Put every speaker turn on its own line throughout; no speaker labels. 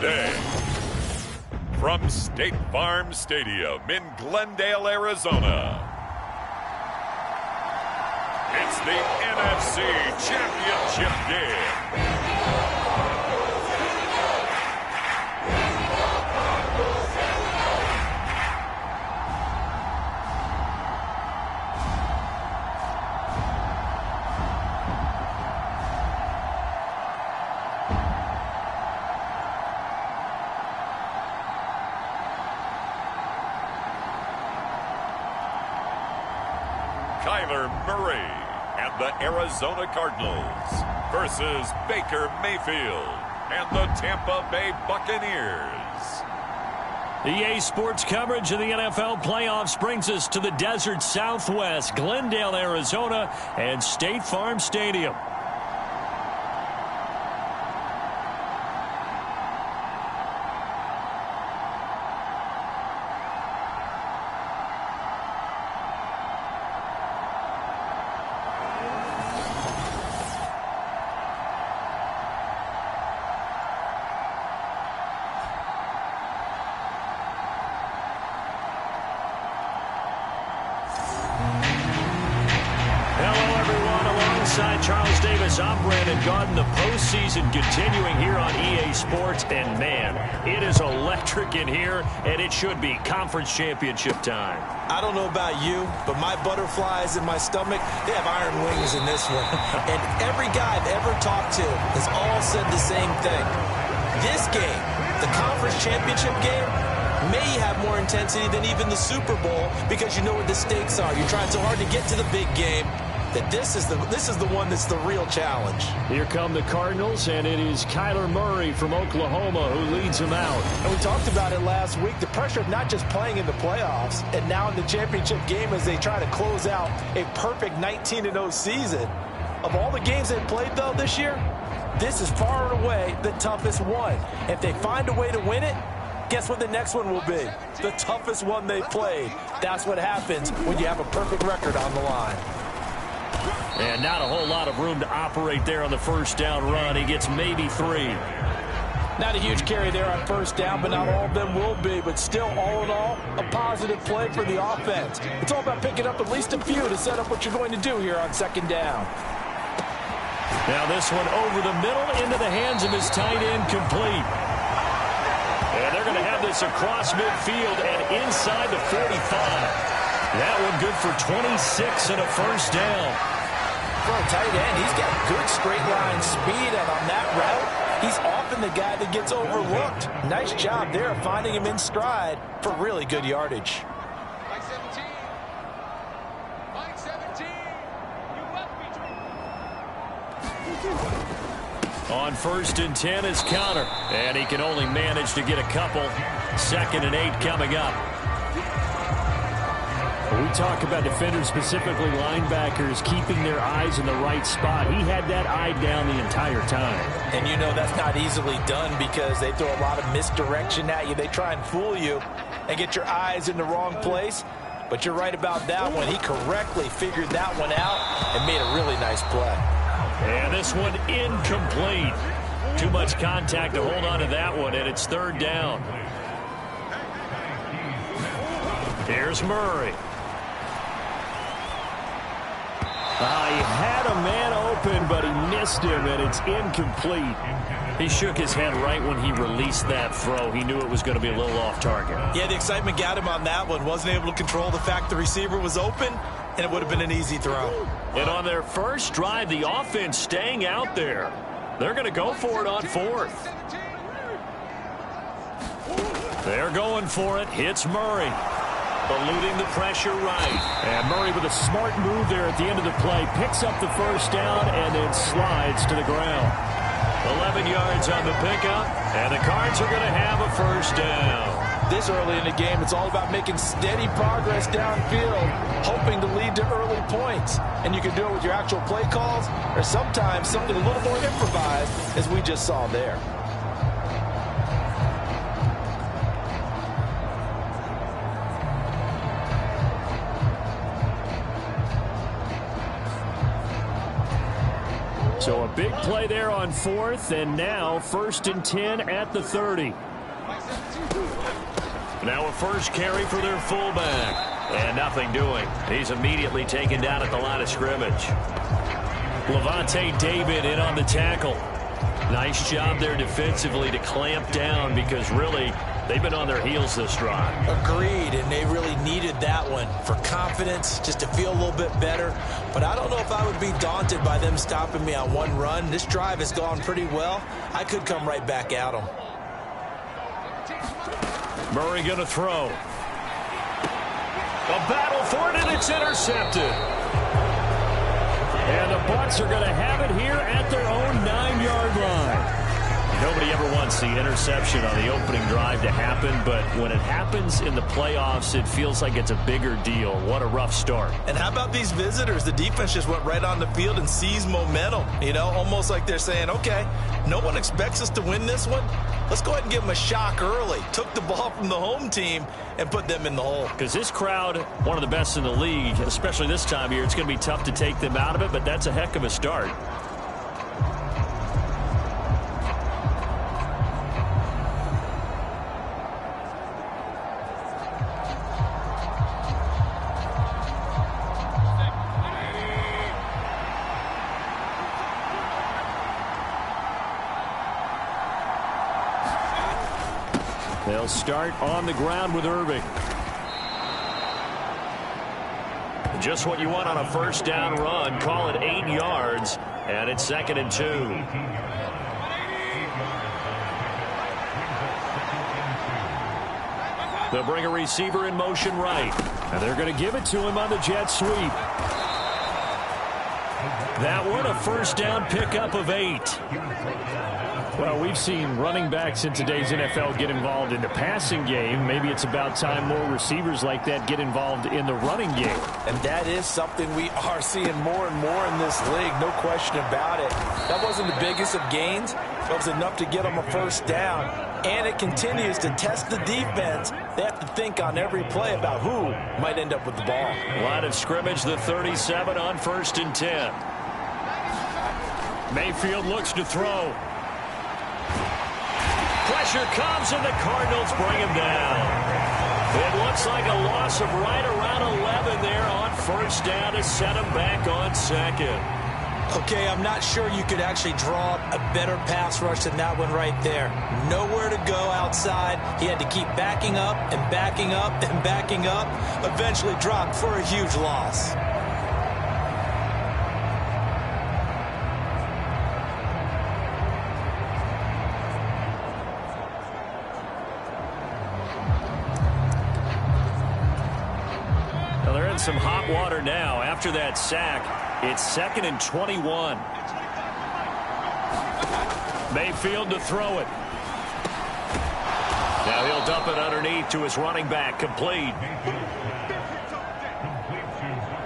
today. From State Farm Stadium in Glendale, Arizona, it's the NFC Championship game. Murray and the Arizona Cardinals versus Baker Mayfield and the Tampa Bay Buccaneers.
EA Sports coverage of the NFL playoffs brings us to the desert Southwest, Glendale, Arizona, and State Farm Stadium. The postseason continuing here on EA Sports, and man, it is electric in here, and it should be conference championship time.
I don't know about you, but my butterflies in my stomach, they have iron wings in this one. And every guy I've ever talked to has all said the same thing. This game, the conference championship game, may have more intensity than even the Super Bowl because you know what the stakes are. You're trying so hard to get to the big game that this is the one that's the real challenge.
Here come the Cardinals, and it is Kyler Murray from Oklahoma who leads them out.
And we talked about it last week, the pressure of not just playing in the playoffs and now in the championship game as they try to close out a perfect 19-0 season. Of all the games they've played, though, this year, this is far and away the toughest one. If they find a way to win it, guess what the next one will be? The toughest one they've played. That's what happens when you have a perfect record on the line.
And not a whole lot of room to operate there on the first down run. He gets maybe 3.
Not a huge carry there on first down, but not all of them will be. But still, all in all, a positive play for the offense. It's all about picking up at least a few to set up what you're going to do here on second down.
Now this one over the middle into the hands of his tight end, complete. And they're going to have this across midfield and inside the 45. That one good for 26 and a first down.
For a tight end, he's got good straight line speed, and on that route, he's often the guy that gets overlooked. Nice job there of finding him in stride for really good yardage.
Mike 17. Mike 17. You left me.
On 1st and 10 is Conner, and he can only manage to get a couple. 2nd and 8 coming up. We talk about defenders, specifically linebackers, keeping their eyes in the right spot. He had that eye down the entire time.
And you know that's not easily done because they throw a lot of misdirection at you. They try and fool you and get your eyes in the wrong place. But you're right about that one. He correctly figured that one out and made a really nice play.
And this one incomplete. Too much contact to hold on to that one, and it's 3rd down. Here's Murray. He had a man open, but he missed him, and it's incomplete. He shook his head right when he released that throw. He knew it was going to be a little off target.
Yeah, the excitement got him on that one. Wasn't able to control the fact the receiver was open, and it would have been an easy throw.
And on their first drive, the offense staying out there. They're going to go for it on 4th. They're going for it. Hits Murray. Eluding the pressure right. And Murray with a smart move there at the end of the play. Picks up the first down and then slides to the ground. 11 yards on the pickup. And the Cards are going to have a first down.
This early in the game, it's all about making steady progress downfield, hoping to lead to early points. And you can do it with your actual play calls or sometimes something a little more improvised, as we just saw there.
So a big play there on 4th, and now 1st and 10 at the 30. Now a first carry for their fullback. And nothing doing. He's immediately taken down at the line of scrimmage. Levante David in on the tackle. Nice job there defensively to clamp down because really they've been on their heels this drive.
Agreed, and they really needed that one for confidence, just to feel a little bit better. But I don't know if I would be daunted by them stopping me on one run. This drive has gone pretty well. I could come right back at them.
Murray going to throw. A battle for it, and it's intercepted. And the Bucs are going to have it here at their own 9-yard line. Nobody ever wants the interception on the opening drive to happen, but when it happens in the playoffs, it feels like it's a bigger deal. What a rough start.
And how about these visitors? The defense just went right on the field and seized momentum, you know, almost like they're saying, okay, no one expects us to win this one. Let's go ahead and give them a shock early. Took the ball from the home team and put them in the hole.
Because this crowd, one of the best in the league, especially this time of year, it's going to be tough to take them out of it, but that's a heck of a start. They'll start on the ground with Irving. Just what you want on a first down run. Call it 8 yards, and it's 2nd and 2. They'll bring a receiver in motion right, and they're going to give it to him on the jet sweep. That one, a first down pickup of 8. Well, we've seen running backs in today's NFL get involved in the passing game. Maybe it's about time more receivers like that get involved in the running game.
And that is something we are seeing more and more in this league, no question about it. That wasn't the biggest of gains, but it was enough to get them a first down. And it continues to test the defense. They have to think on every play about who might end up with the ball.
Line of scrimmage, the 37 on 1st and 10. Mayfield looks to throw. Pressure comes, and the Cardinals bring him down. It looks like a loss of right around 11 there on first down to set him back on 2nd.
Okay, I'm not sure you could actually draw a better pass rush than that one right there. Nowhere to go outside. He had to keep backing up and backing up and backing up. Eventually dropped for a huge loss.
Some hot water now after that sack. It's 2nd and 21. Mayfield to throw it. Now he'll dump it underneath to his running back. Complete.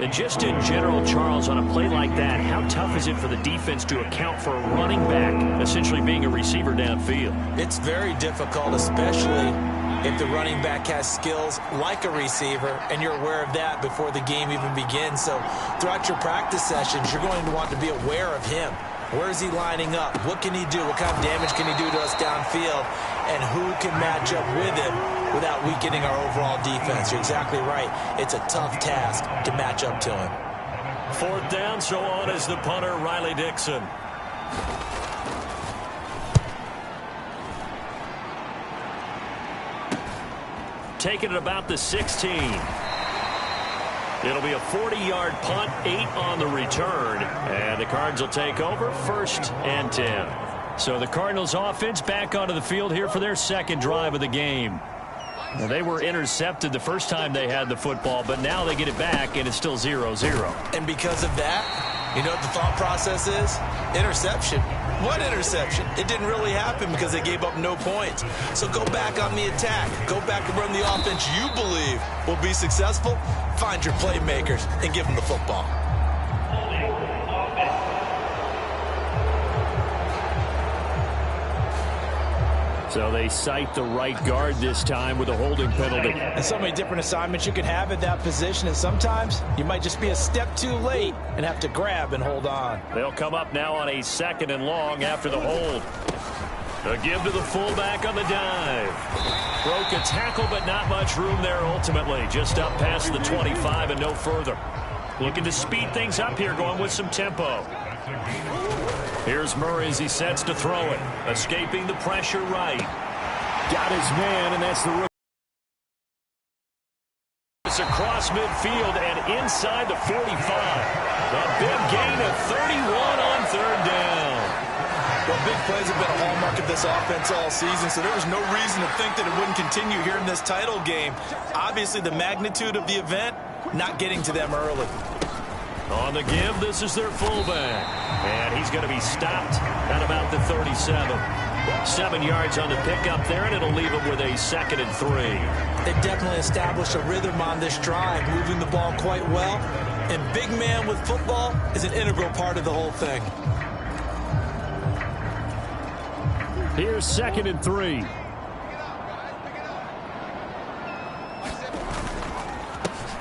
And just in general, Charles, on a play like that, how tough is it for the defense to account for a running back essentially being a receiver downfield?
It's very difficult, especially if the running back has skills like a receiver, and you're aware of that before the game even begins. So throughout your practice sessions, you're going to want to be aware of him. Where is he lining up? What can he do? What kind of damage can he do to us downfield? And who can match up with him without weakening our overall defense? You're exactly right. It's a tough task to match up to him.
4th down, so on is the punter, Riley Dixon. Taking it about the 16. It'll be a 40-yard punt, 8 on the return. And the Cards will take over 1st and 10. So the Cardinals offense back onto the field here for their 2nd drive of the game. Now, they were intercepted the first time they had the football, but now they get it back, and it's still 0-0.
And because of that, you know what the thought process is? Interception. What interception? It didn't really happen because they gave up no points. So go back on the attack. Go back and run the offense you believe will be successful. Find your playmakers and give them the football.
So they cite the right guard this time with a holding penalty.
And so many different assignments you could have at that position, and sometimes you might just be a step too late and have to grab and hold on.
They'll come up now on a 2nd and long after the hold. A give to the fullback on the dive. Broke a tackle, but not much room there ultimately. Just up past the 25 and no further. Looking to speed things up here, going with some tempo. Here's Murray as he sets to throw it. Escaping the pressure right. Got his man, and that's the rookie. It's across midfield and inside the 45. A big gain of 31 on 3rd down.
Well, big plays have been a hallmark of this offense all season, so there was no reason to think that it wouldn't continue here in this title game. Obviously, the magnitude of the event not getting to them early.
On the give, this is their fullback. And he's going to be stopped at about the 37. 7 yards on the pickup there, and it'll leave him with a 2nd and 3.
They definitely established a rhythm on this drive, moving the ball quite well. And big man with football is an integral part of the whole thing.
Here's 2nd and 3.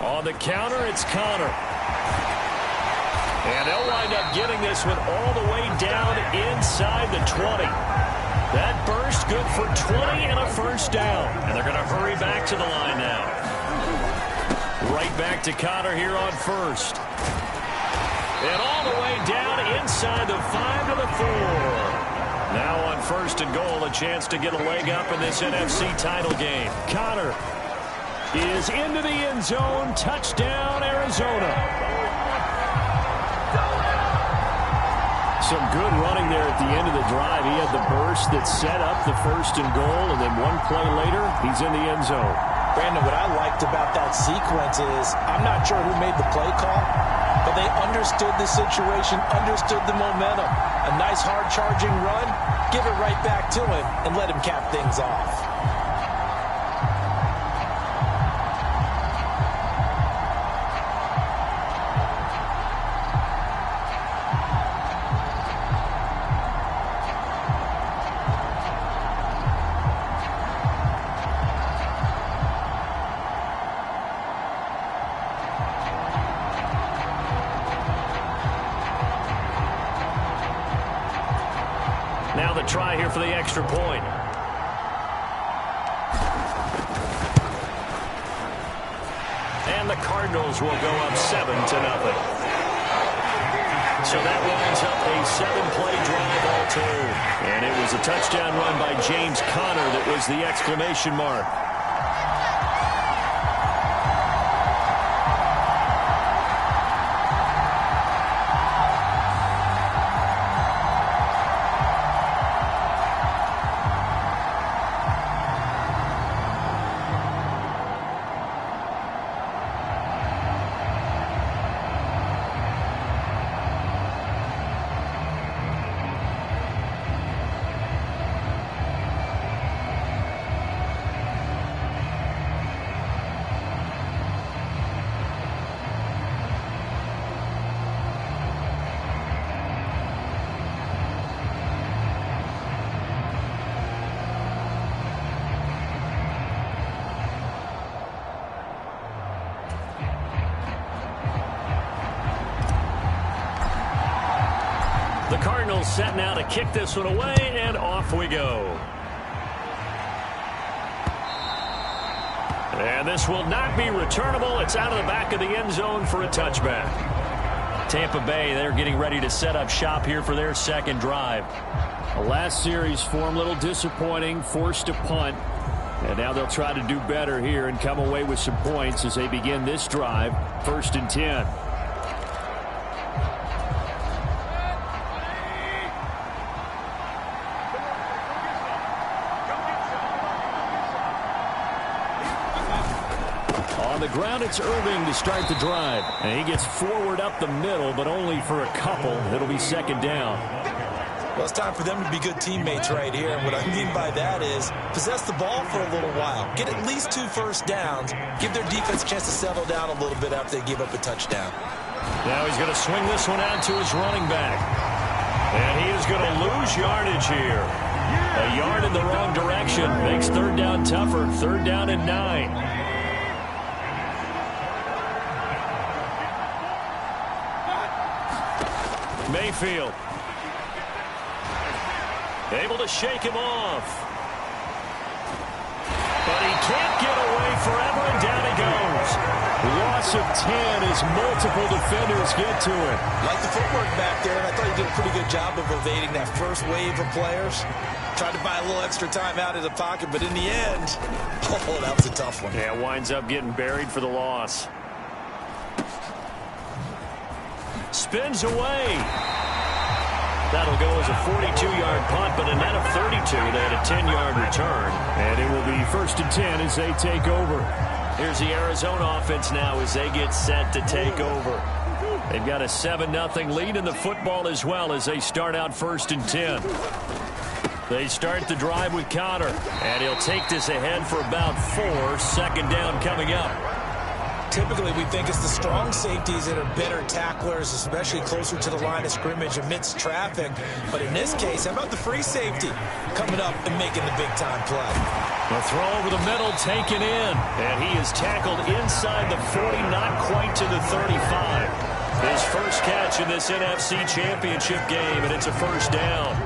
On the counter, it's Connor. And they'll wind up getting this one all the way down inside the 20. That burst good for 20 and a 1st down. And they're going to hurry back to the line now. Right back to Connor here on 1st. And all the way down inside the 5 to the 4. Now on 1st and goal, a chance to get a leg up in this NFC title game. Connor is into the end zone. Touchdown, Arizona. Some good running there at the end of the drive. He had the burst that set up the 1st and goal, and then one play later, he's in the end zone.
Brandon, what I liked about that sequence is I'm not sure who made the play call, but they understood the situation, understood the momentum. A nice hard-charging run, give it right back to him, and let him cap things off.
Now the try here for the extra point. And the Cardinals will go up 7-0. So that winds up a 7-play drive all told. And it was a touchdown run by James Conner that was the exclamation mark. The Cardinals set now to kick this one away, and off we go. And this will not be returnable. It's out of the back of the end zone for a touchback. Tampa Bay, they're getting ready to set up shop here for their 2nd drive. The last series for them, a little disappointing, forced to punt. And now they'll try to do better here and come away with some points as they begin this drive, 1st and 10. On the ground, it's Irving to start the drive. And he gets forward up the middle, but only for a couple. It'll be 2nd down.
Well, it's time for them to be good teammates right here. And what I mean by that is possess the ball for a little while. Get at least 2 first downs. Give their defense a chance to settle down a little bit after they give up a touchdown.
Now he's going to swing this one out to his running back. And he is going to lose yardage here. A yard in the wrong direction makes third down tougher. Third down and 9. Mayfield. Able to shake him off. But he can't get away forever, and down he goes. Loss of 10 as multiple defenders get to him.
Like the footwork back there, and I thought he did a pretty good job of evading that first wave of players. Tried to buy a little extra time out of the pocket, but in the end, oh, that was a tough one.
Yeah, winds up getting buried for the loss. Spins away. That'll go as a 42-yard punt, but a net of 32. They had a 10-yard return. And it will be 1st and 10 as they take over. Here's the Arizona offense now as they get set to take over. They've got a 7-0 lead in the football as well as they start out 1st and 10. They start the drive with Connor, and he'll take this ahead for about 4. 2nd down coming up.
Typically, we think it's the strong safeties that are better tacklers, especially closer to the line of scrimmage amidst traffic. But in this case, how about the free safety coming up and making the big-time play?
The throw over the middle taken in, and he is tackled inside the 40, not quite to the 35. His first catch in this NFC Championship game, and it's a 1st down.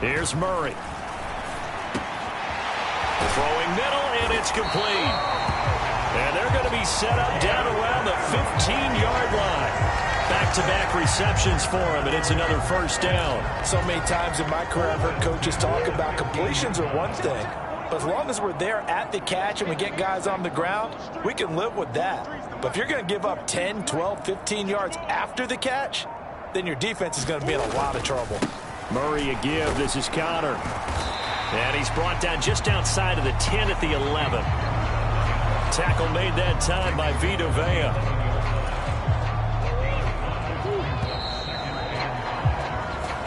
Here's Murray. Throwing middle, and it's complete. And they're going to be set up down around the 15-yard line. Back-to-back receptions for him, and it's another 1st down.
So many times in my career, I've heard coaches talk about completions are one thing, but as long as we're there at the catch and we get guys on the ground, we can live with that. But if you're going to give up 10, 12, 15 yards after the catch, then your defense is going to be in a lot of trouble.
Murray a give. This is Connor. And he's brought down just outside of the 10 at the 11. Tackle made that time by Vita Vea.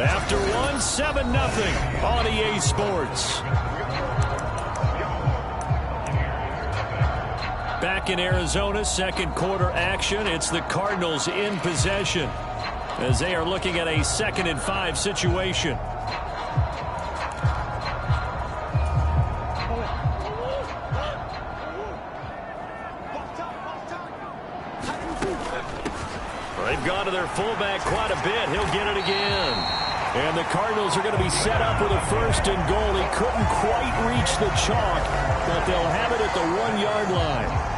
After 1, 7-0 on EA Sports. Back in Arizona, 2nd quarter action. It's the Cardinals in possession as they are looking at a 2nd and 5 situation. They've gone to their fullback quite a bit. He'll get it again. And the Cardinals are going to be set up with a 1st and goal. He couldn't quite reach the chalk, but they'll have it at the 1-yard line.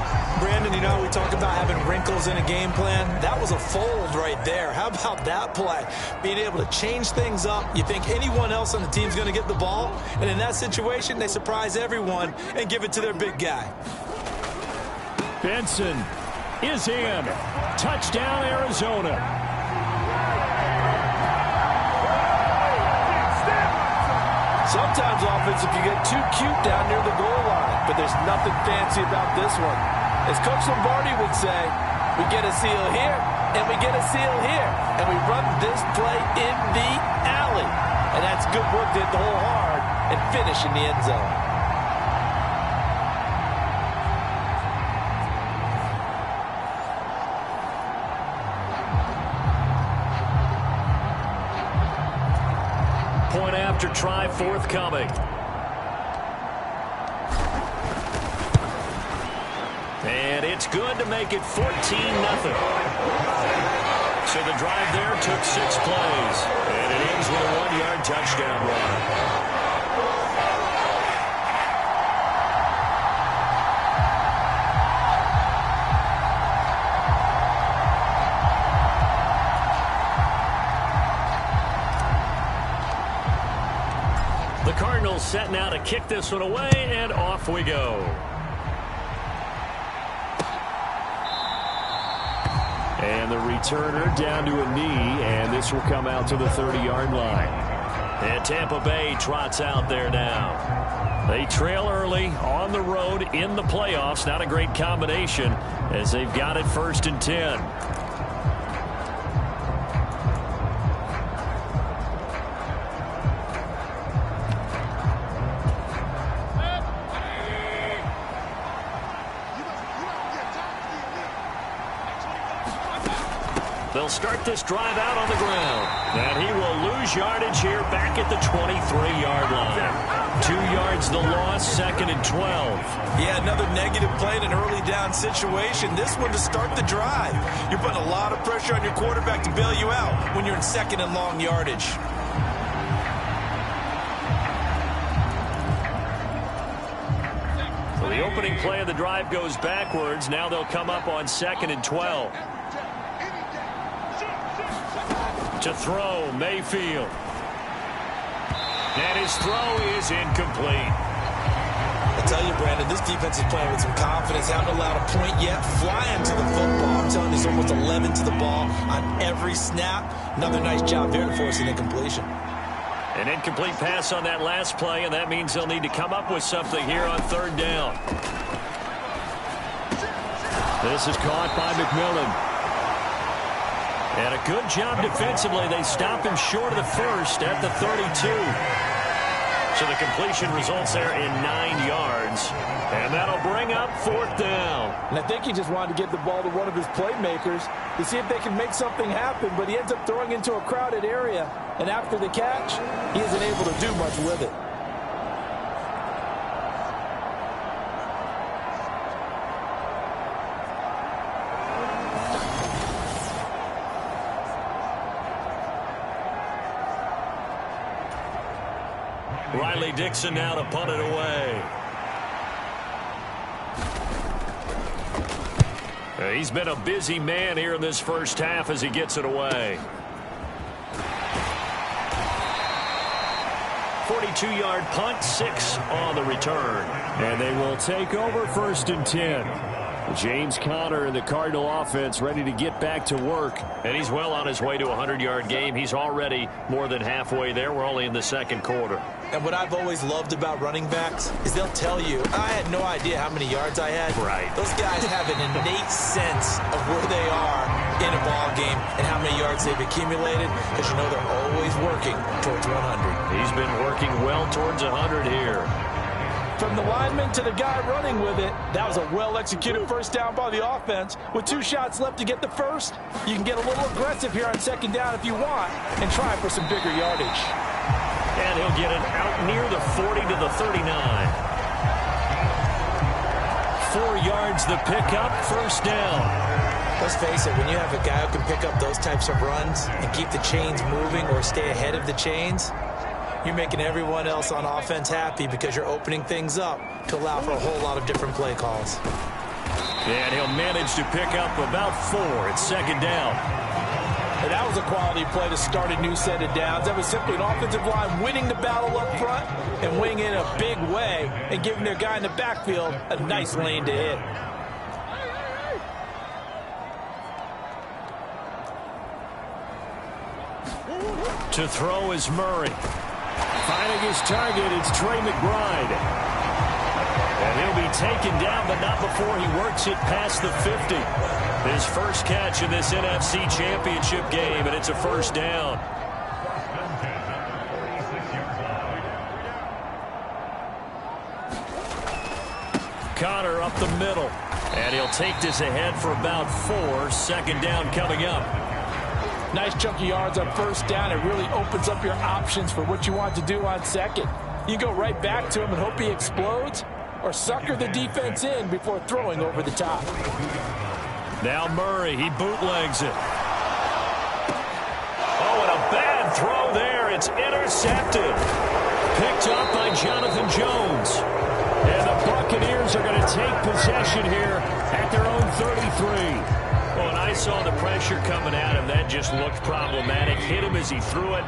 Brandon, you know, we talk about having wrinkles in a game plan. That was a fold right there. How about that play? Being able to change things up. You think anyone else on the team's going to get the ball, and in that situation, they surprise everyone and give it to their big guy.
Benson is in. Touchdown, Arizona.
Sometimes offense, if you get too cute down near the goal line, but there's nothing fancy about this one. As Coach Lombardi would say, we get a seal here, and we get a seal here, and we run this play in the alley. And that's good work to hit the hole hard and finish in the end zone.
Point after try forthcoming. And it's good to make it 14-0. So the drive there took 6 plays. And it ends with a 1-yard touchdown run. The Cardinals set now to kick this one away, and off we go. And the returner down to a knee, and this will come out to the 30-yard line. And Tampa Bay trots out there now. They trail early on the road in the playoffs. Not a great combination as they've got it 1st and 10. They'll start this drive out on the ground. And he will lose yardage here back at the 23-yard line. 2 yards the loss, 2nd and 12.
Yeah, another negative play in an early down situation. This one to start the drive. You're putting a lot of pressure on your quarterback to bail you out when you're in 2nd and long yardage.
So the opening play of the drive goes backwards. Now they'll come up on 2nd and 12. To throw, Mayfield. And his throw is incomplete.
I tell you, Brandon, this defense is playing with some confidence. Haven't allowed a point yet. Flying to the football. I'm telling you, there's almost 11 to the ball on every snap. Another nice job there to force an incompletion.
An incomplete pass on that last play, and that means they'll need to come up with something here on 3rd down. This is caught by McMillan. And a good job defensively. They stop him short of the first at the 32. So the completion results there in 9 yards. And that'll bring up 4th down.
And I think he just wanted to get the ball to one of his playmakers to see if they can make something happen. But he ends up throwing into a crowded area. And after the catch, he isn't able to do much with it.
Riley Dixon now to punt it away. He's been a busy man here in this first half as he gets it away. 42-yard punt, 6 on the return. And they will take over 1st and 10. James Conner and the Cardinal offense ready to get back to work. And he's well on his way to a 100-yard game. He's already more than halfway there. We're only in the 2nd quarter.
And what I've always loved about running backs is they'll tell you, I had no idea how many yards I had.
Right.
Those guys have an innate sense of where they are in a ball game and how many yards they've accumulated, because you know they're always working towards 100.
He's been working well towards 100 here.
From the lineman to the guy running with it, that was a well-executed first down by the offense. With 2 shots left to get the first, you can get a little aggressive here on 2nd down if you want and try for some bigger yardage.
And he'll get it out near the 40 to the 39. 4 yards the pickup, 1st down.
Let's face it, when you have a guy who can pick up those types of runs and keep the chains moving or stay ahead of the chains, you're making everyone else on offense happy because you're opening things up to allow for a whole lot of different play calls.
And he'll manage to pick up about 4. It's 2nd down.
And that was a quality play to start a new set of downs. That was simply an offensive line winning the battle up front and winning in a big way and giving their guy in the backfield a nice lane to hit.
To throw is Murray. Finding his target, it's Trey McBride. And he'll be taken down, but not before he works it past the 50. His first catch in this NFC Championship game, and it's a 1st down. Conner up the middle. And he'll take this ahead for about 4. 2nd down coming up.
Nice chunky yards on 1st down. It really opens up your options for what you want to do on 2nd. You go right back to him and hope he explodes, or sucker the defense in before throwing over the top.
Now Murray, he bootlegs it. Oh, and a bad throw there. It's intercepted. Picked up by Jonathan Jones. And the Buccaneers are going to take possession here at their own 33. Oh, and I saw the pressure coming at him. That just looked problematic. Hit him as he threw it,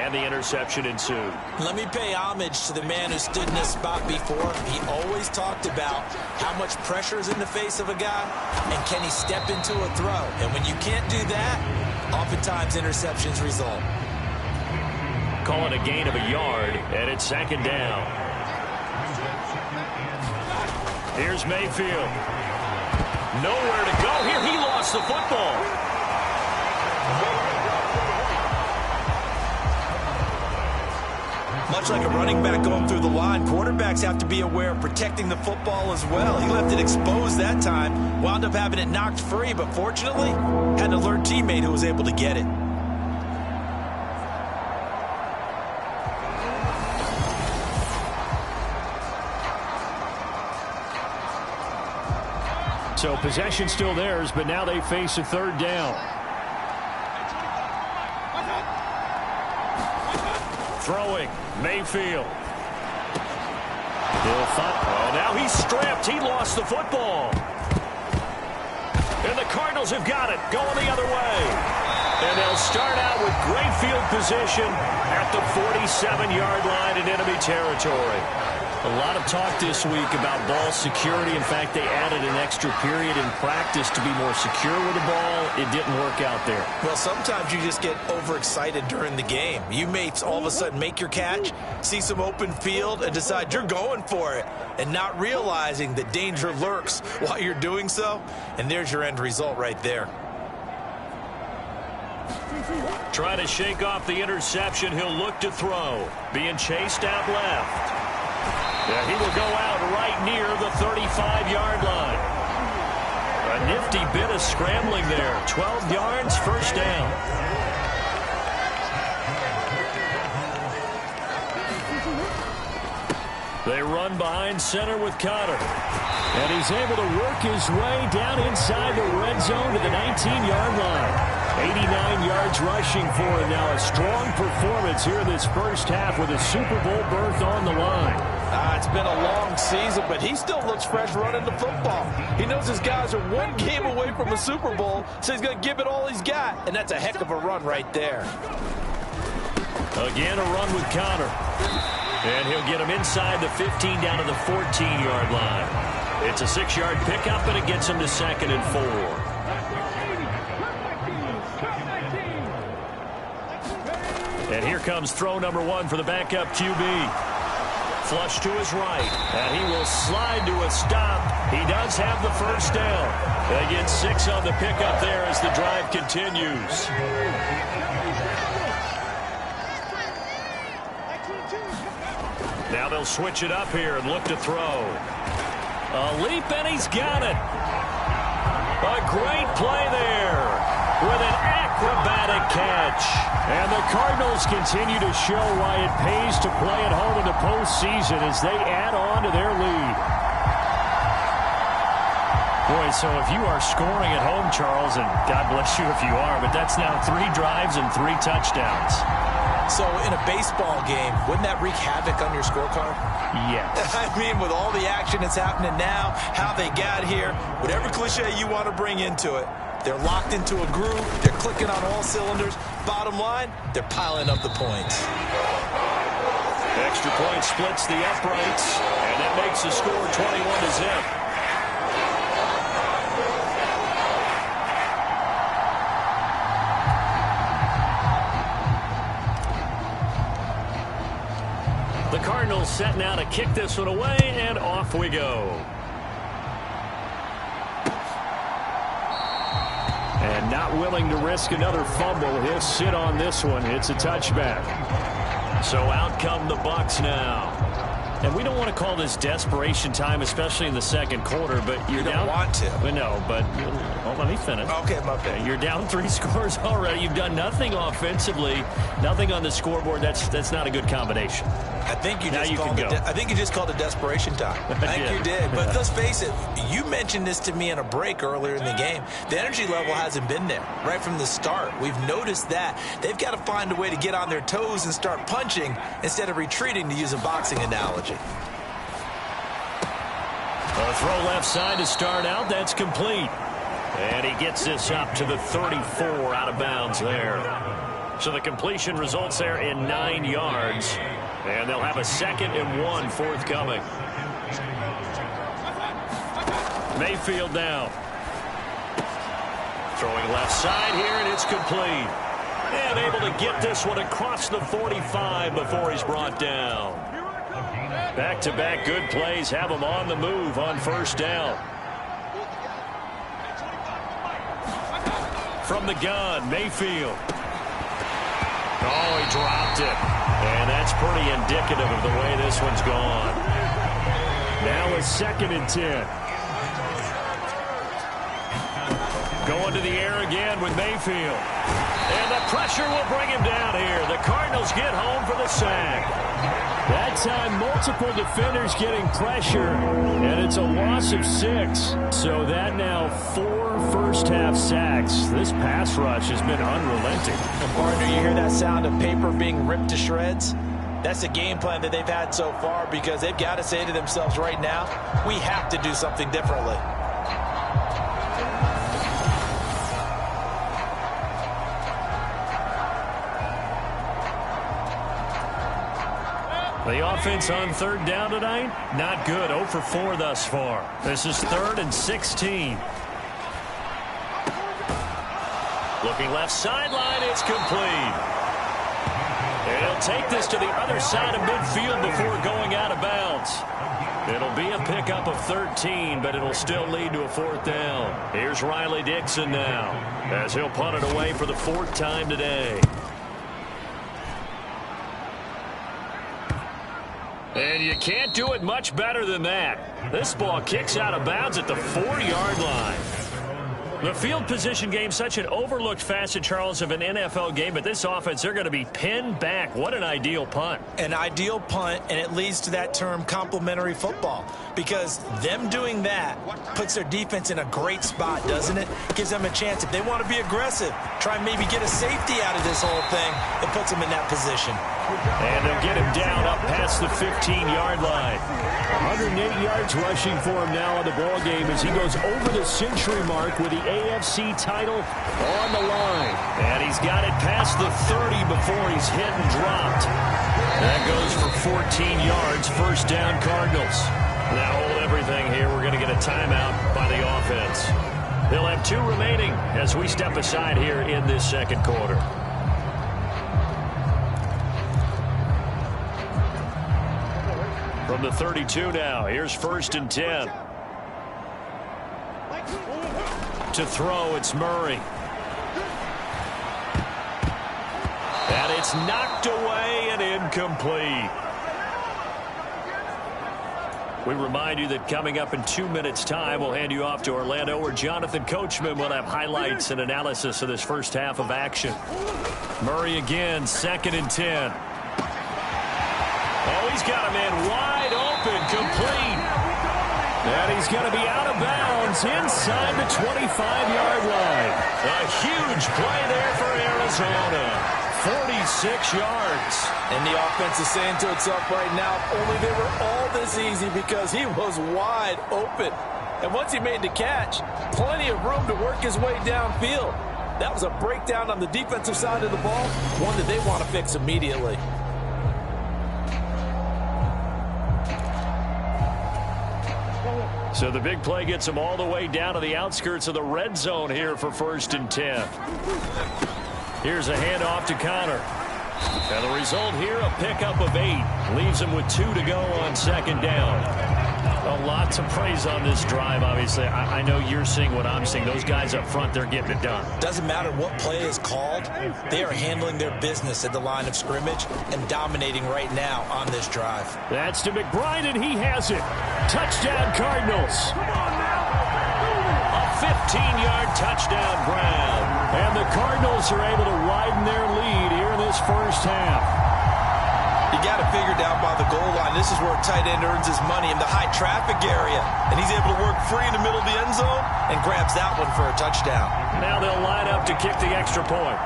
and the interception ensued.
Let me pay homage to the man who stood in this spot before. He always talked about how much pressure is in the face of a guy, and can he step into a throw. And when you can't do that, oftentimes interceptions result.
Calling a gain of a yard, and it's 2nd down. Here's Mayfield. Nowhere to go here. He lost the football.
Much like a running back going through the line, quarterbacks have to be aware of protecting the football as well. He left it exposed that time, wound up having it knocked free, but fortunately, had an alert teammate who was able to get it.
So possession still theirs, but now they face a third down. Throwing, Mayfield. Oh, now he's strapped. He lost the football. And the Cardinals have got it, going the other way. And they'll start out with great field position at the 47-yard line in enemy territory. A lot of talk this week about ball security. In fact, they added an extra period in practice to be more secure with the ball. It didn't work out there.
Well, sometimes you just get overexcited during the game. You may all of a sudden make your catch, see some open field, and decide you're going for it, and not realizing that danger lurks while you're doing so. And there's your end result right there.
Trying to shake off the interception. He'll look to throw. Being chased out left. Yeah, he will go out right near the 35-yard line. A nifty bit of scrambling there. 12 yards, first down. They run behind center with Connor. And he's able to work his way down inside the red zone to the 19-yard line. 89 yards rushing for him now. A strong performance here in this first half with a Super Bowl berth on the line.
It's been a long season, but he still looks fresh running the football. He knows his guys are one game away from a Super Bowl, so he's going to give it all he's got, and that's a heck of a run right there.
Again, a run with Connor. And he'll get him inside the 15 down to the 14-yard line. It's a 6-yard pickup, and it gets him to 2nd and 4. And here comes throw number 1 for the backup QB. Flush to his right, and he will slide to a stop. He does have the first down. They get 6 on the pickup there as the drive continues. Now they'll switch it up here and look to throw. A leap, and he's got it. A great play there with an acrobatic catch. And the Cardinals continue to show why it pays to play at home in the postseason as they add on to their lead. Boy, so if you are scoring at home, Charles, and God bless you if you are, but that's now 3 drives and 3 touchdowns.
So in a baseball game, wouldn't that wreak havoc on your scorecard?
Yes.
I mean, with all the action that's happening now, how they got here, whatever cliche you want to bring into it, they're locked into a groove. They're clicking on all cylinders. Bottom line, they're piling up the points.
Extra point splits the uprights, and that makes the score 21-0. The Cardinals set now to kick this one away, and off we go. And not willing to risk another fumble, he'll sit on this one. It's a touchback. So out come the Bucs now. And we don't want to call this desperation time, especially in the second quarter, but you're down.
You don't want to.
No, but let me finish.
Okay, my bad.
You're down 3 scores already. You've done nothing offensively, nothing on the scoreboard. That's not a good combination.
I think you just called it desperation time. I think you did. But let's face it, you mentioned this to me in a break earlier in the game. The energy level hasn't been there right from the start. We've noticed that. They've got to find a way to get on their toes and start punching instead of retreating, to use a boxing analogy.
A throw left side to start out. That's complete. And he gets this up to the 34 out of bounds there. So the completion results there in 9 yards. And they'll have a 2nd and 1 forthcoming. Mayfield now. Throwing left side here, and it's complete. And able to get this one across the 45 before he's brought down. Back-to-back good plays have him on the move on first down. From the gun, Mayfield. Oh, he dropped it. And that's pretty indicative of the way this one's gone. Now it's 2nd and 10. Going to the air again with Mayfield. And the pressure will bring him down here. The Cardinals get home for the sack. That time, multiple defenders getting pressure, and it's a loss of 6. So that now 4 first-half sacks. This pass rush has been unrelenting.
And partner, you hear that sound of paper being ripped to shreds? That's the game plan that they've had so far, because they've got to say to themselves right now, we have to do something differently.
The offense on 3rd down tonight, not good. 0 for 4 thus far. This is 3rd and 16. Looking left sideline, it's complete. And he'll take this to the other side of midfield before going out of bounds. It'll be a pickup of 13, but it'll still lead to a 4th down. Here's Riley Dixon now, as he'll punt it away for the 4th time today. And you can't do it much better than that. This ball kicks out of bounds at the 4-yard line. The field position game, such an overlooked facet, Charles, of an NFL game, but this offense, they're going to be pinned back. What an ideal punt.
An ideal punt, and it leads to that term complementary football, because them doing that puts their defense in a great spot, doesn't it? Gives them a chance. If they want to be aggressive, try and maybe get a safety out of this whole thing, it puts them in that position.
And they'll get him down up past the 15-yard line.
108 yards rushing for him now on the ball game as he goes over the century mark with the AFC title on the line.
And he's got it past the 30 before he's hit and dropped. That goes for 14 yards, 1st down Cardinals. Now hold everything here. We're going to get a timeout by the offense. They'll have 2 remaining as we step aside here in this 2nd quarter. From the 32 now, here's 1st and 10. To throw, it's Murray. And it's knocked away and incomplete. We remind you that coming up in 2 minutes' time, we'll hand you off to Orlando, where Jonathan Coachman will have highlights and analysis of this first half of action. Murray again, 2nd and 10. Oh, he's got a man wide open, complete. And he's going to be out of bounds inside the 25-yard line. A huge play there for Arizona. 46 yards.
And the offense is saying to itself right now, only they were all this easy because he was wide open. And once he made the catch, plenty of room to work his way downfield. That was a breakdown on the defensive side of the ball, one that they want to fix immediately.
So the big play gets him all the way down to the outskirts of the red zone here for 1st and 10. Here's a handoff to Connor. And the result here, a pickup of 8. Leaves him with 2 to go on 2nd down. A lot to praise on this drive, obviously. I know you're seeing what I'm seeing. Those guys up front, they're getting it done.
Doesn't matter what play is called. They are handling their business at the line of scrimmage and dominating right now on this drive.
That's to McBride, and he has it. Touchdown, Cardinals. A 15-yard touchdown grab. And the Cardinals are able to widen their lead here in this first half.
You got to figure down by the goal line. This is where a tight end earns his money in the high traffic area. And he's able to work free in the middle of the end zone and grabs that one for a touchdown.
Now they'll line up to kick the extra point.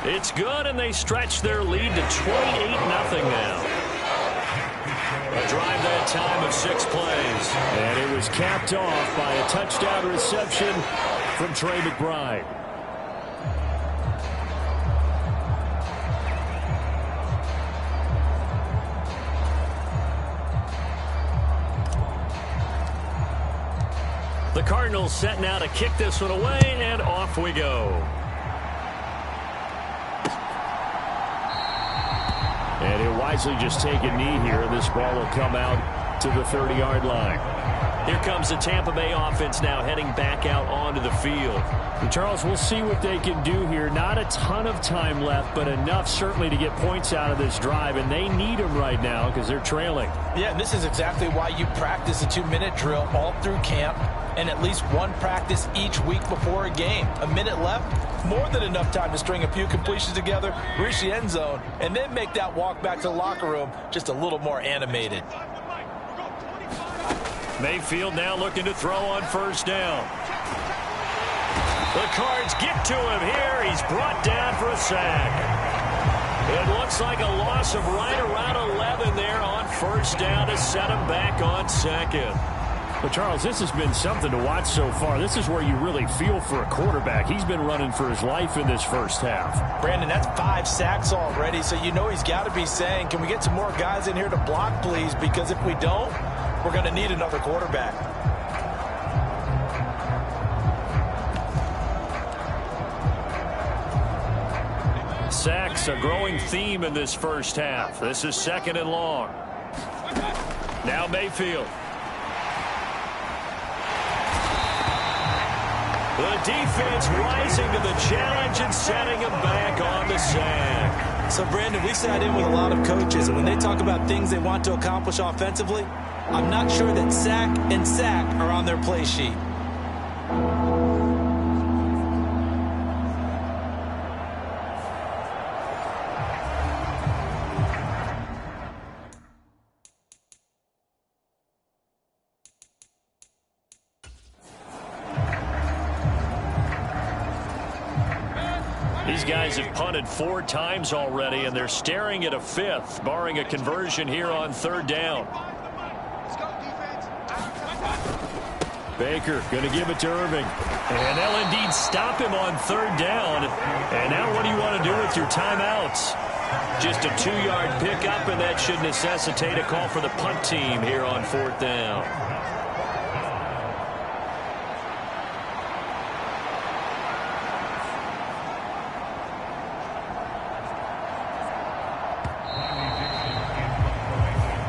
It's good, and they stretch their lead to 28-0 now. A drive that time of 6 plays. And it was capped off by a touchdown reception from Trey McBride. The Cardinals set now to kick this one away, and off we go. And he'll wisely just take a knee here. This ball will come out to the 30-yard line. Here comes the Tampa Bay offense now heading back out onto the field.
And Charles, we'll see what they can do here. Not a ton of time left, but enough certainly to get points out of this drive, and they need them right now because they're trailing.
Yeah, and this is exactly why you practice a 2-minute drill all through camp and at least one practice each week before a game. A minute left, more than enough time to string a few completions together, reach the end zone, and then make that walk back to the locker room just a little more animated.
Mayfield now looking to throw on first down. The Cards get to him here. He's brought down for a sack. It looks like a loss of right around 11 there on first down to set him back on second.
But, Charles, this has been something to watch so far. This is where you really feel for a quarterback. He's been running for his life in this first half.
Brandon, that's 5 sacks already, so you know he's got to be saying, can we get some more guys in here to block, please? Because if we don't, we're going to need another quarterback.
Sacks, a growing theme in this first half. This is 2nd and long. Now Mayfield. The defense rising to the challenge and setting him back on the sack.
So, Brandon, we sat in with a lot of coaches, and when they talk about things they want to accomplish offensively, I'm not sure that sack and sack are on their play sheet.
These guys have punted 4 times already, and they're staring at a 5th, barring a conversion here on 3rd down.
Baker going to give it to Irving.
And they'll indeed stop him on 3rd down. And now what do you want to do with your timeouts? Just a 2-yard pickup, and that should necessitate a call for the punt team here on 4th down.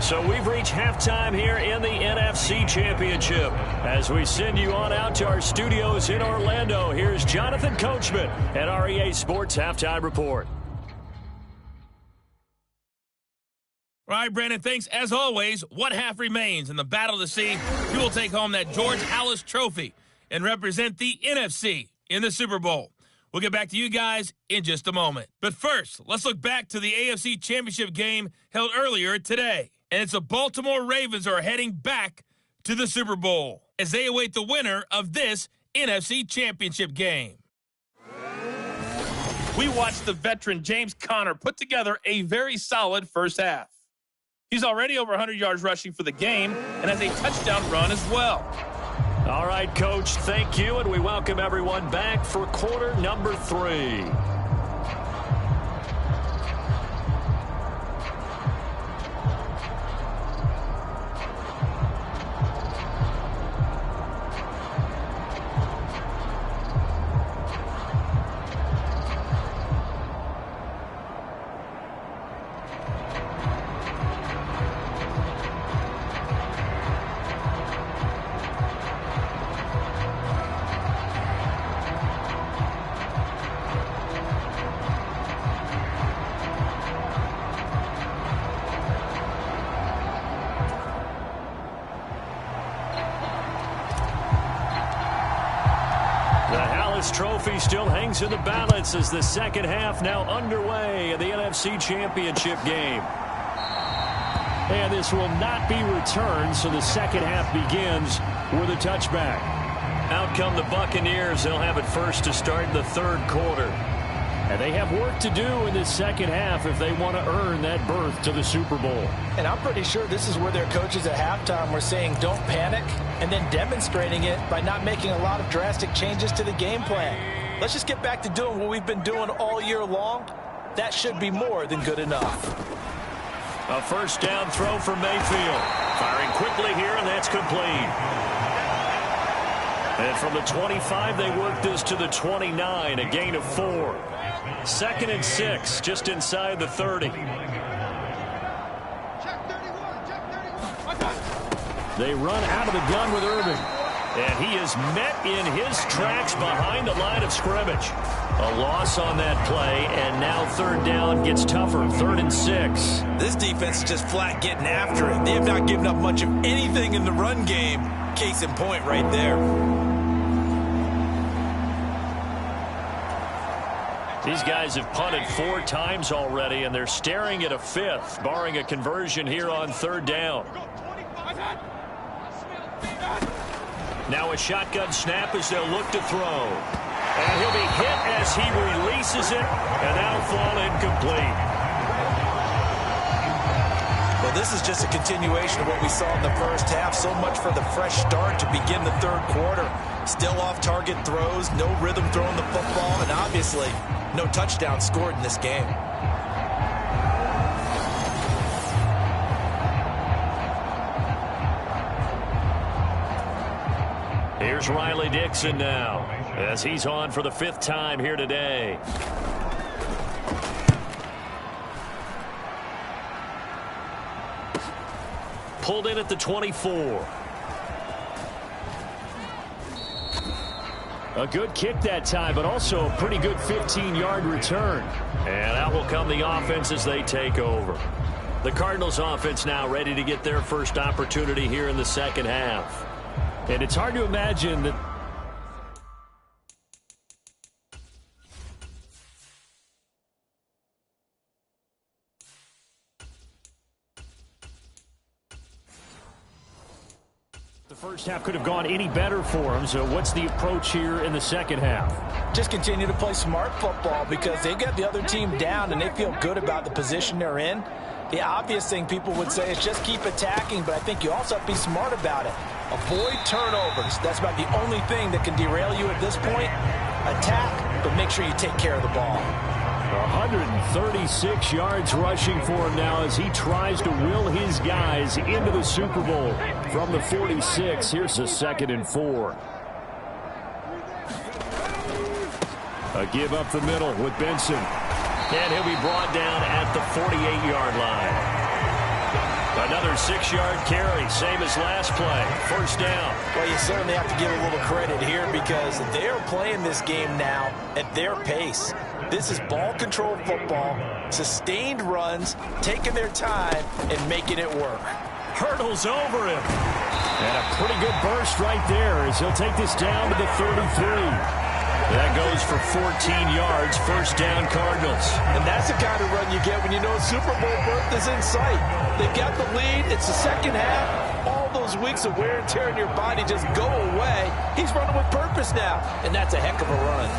So we've reached halftime here in the NFC Championship. As we send you on out to our studios in Orlando, here's Jonathan Coachman at our EA Sports Halftime Report.
All right, Brandon, thanks. As always, what half remains in the battle to see who will take home that George Halas Trophy and represent the NFC in the Super Bowl. We'll get back to you guys in just a moment. But first, let's look back to the AFC Championship game held earlier today. And it's the Baltimore Ravens who are heading back to the Super Bowl as they await the winner of this NFC Championship game. We watched the veteran James Conner put together a very solid first half. He's already over 100 yards rushing for the game and has a touchdown run as well.
All right, Coach, thank you, and we welcome everyone back for quarter number 3. Trophy still hangs in the balance as the second half now underway in the NFC Championship game. And this will not be returned, so the second half begins with a touchback. Out come the Buccaneers. They'll have it first to start the 3rd quarter.
And they have work to do in this second half if they want to earn that berth to the Super Bowl.
And I'm pretty sure this is where their coaches at halftime were saying don't panic, and then demonstrating it by not making a lot of drastic changes to the game plan. Let's just get back to doing what we've been doing all year long. That should be more than good enough.
A first down throw for Mayfield. Firing quickly here, and that's complete. And from the 25, they work this to the 29, a gain of 4. 2nd and 6, just inside the 30.
They run out of the gun with Irving. And he is met in his tracks behind the line of scrimmage. A loss on that play, and now third down gets tougher. 3rd and 6.
This defense is just flat getting after it. They have not given up much of anything in the run game. Case in point right there.
These guys have punted 4 times already, and they're staring at a 5th, barring a conversion here on 3rd down. Now a shotgun snap as they'll look to throw. And he'll be hit as he releases it, and that'll fall incomplete.
Well, this is just a continuation of what we saw in the first half. So much for the fresh start to begin the 3rd quarter. Still off-target throws, no rhythm throwing the football, and obviously no touchdown scored in this game.
Here's Riley Dixon now, as he's on for the 5th time here today. Pulled in at the 24. A good kick that time, but also a pretty good 15-yard return. And out will come the offense as they take over. The Cardinals offense now ready to get their first opportunity here in the second half. And it's hard to imagine that the first half could have gone any better for them. So what's the approach here in the second half?
Just continue to play smart football because they got the other team down and they feel good about the position they're in. The obvious thing people would say is just keep attacking, but I think you also have to be smart about it. Avoid turnovers. That's about the only thing that can derail you at this point. Attack, but make sure you take care of the ball.
136 yards rushing for him now as he tries to will his guys into the Super Bowl from the 46. Here's a 2nd and 4. A give up the middle with Benson. And he'll be brought down at the 48-yard line. Another 6-yard carry, same as last play. 1st down.
Well, you certainly have to give a little credit here because they're playing this game now at their pace. This is ball control football, sustained runs, taking their time and making it work.
Hurdles over him. And a pretty good burst right there as he'll take this down to the 33. That goes for 14 yards, 1st down Cardinals.
And that's the kind of run you get when you know Super Bowl berth is in sight. They've got the lead. It's the second half. All those weeks of wear and tear in your body just go away. He's running with purpose now, and that's a heck of a run.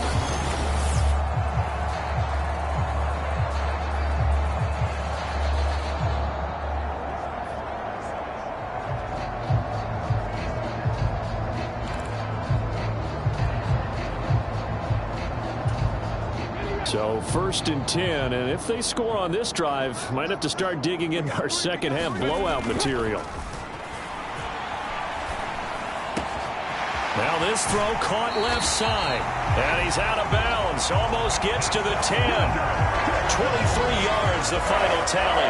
So 1st and 10, and if they score on this drive, might have to start digging in our second half blowout material. Now this throw caught left side, and he's out of bounds, almost gets to the 10. 23 yards, the final tally.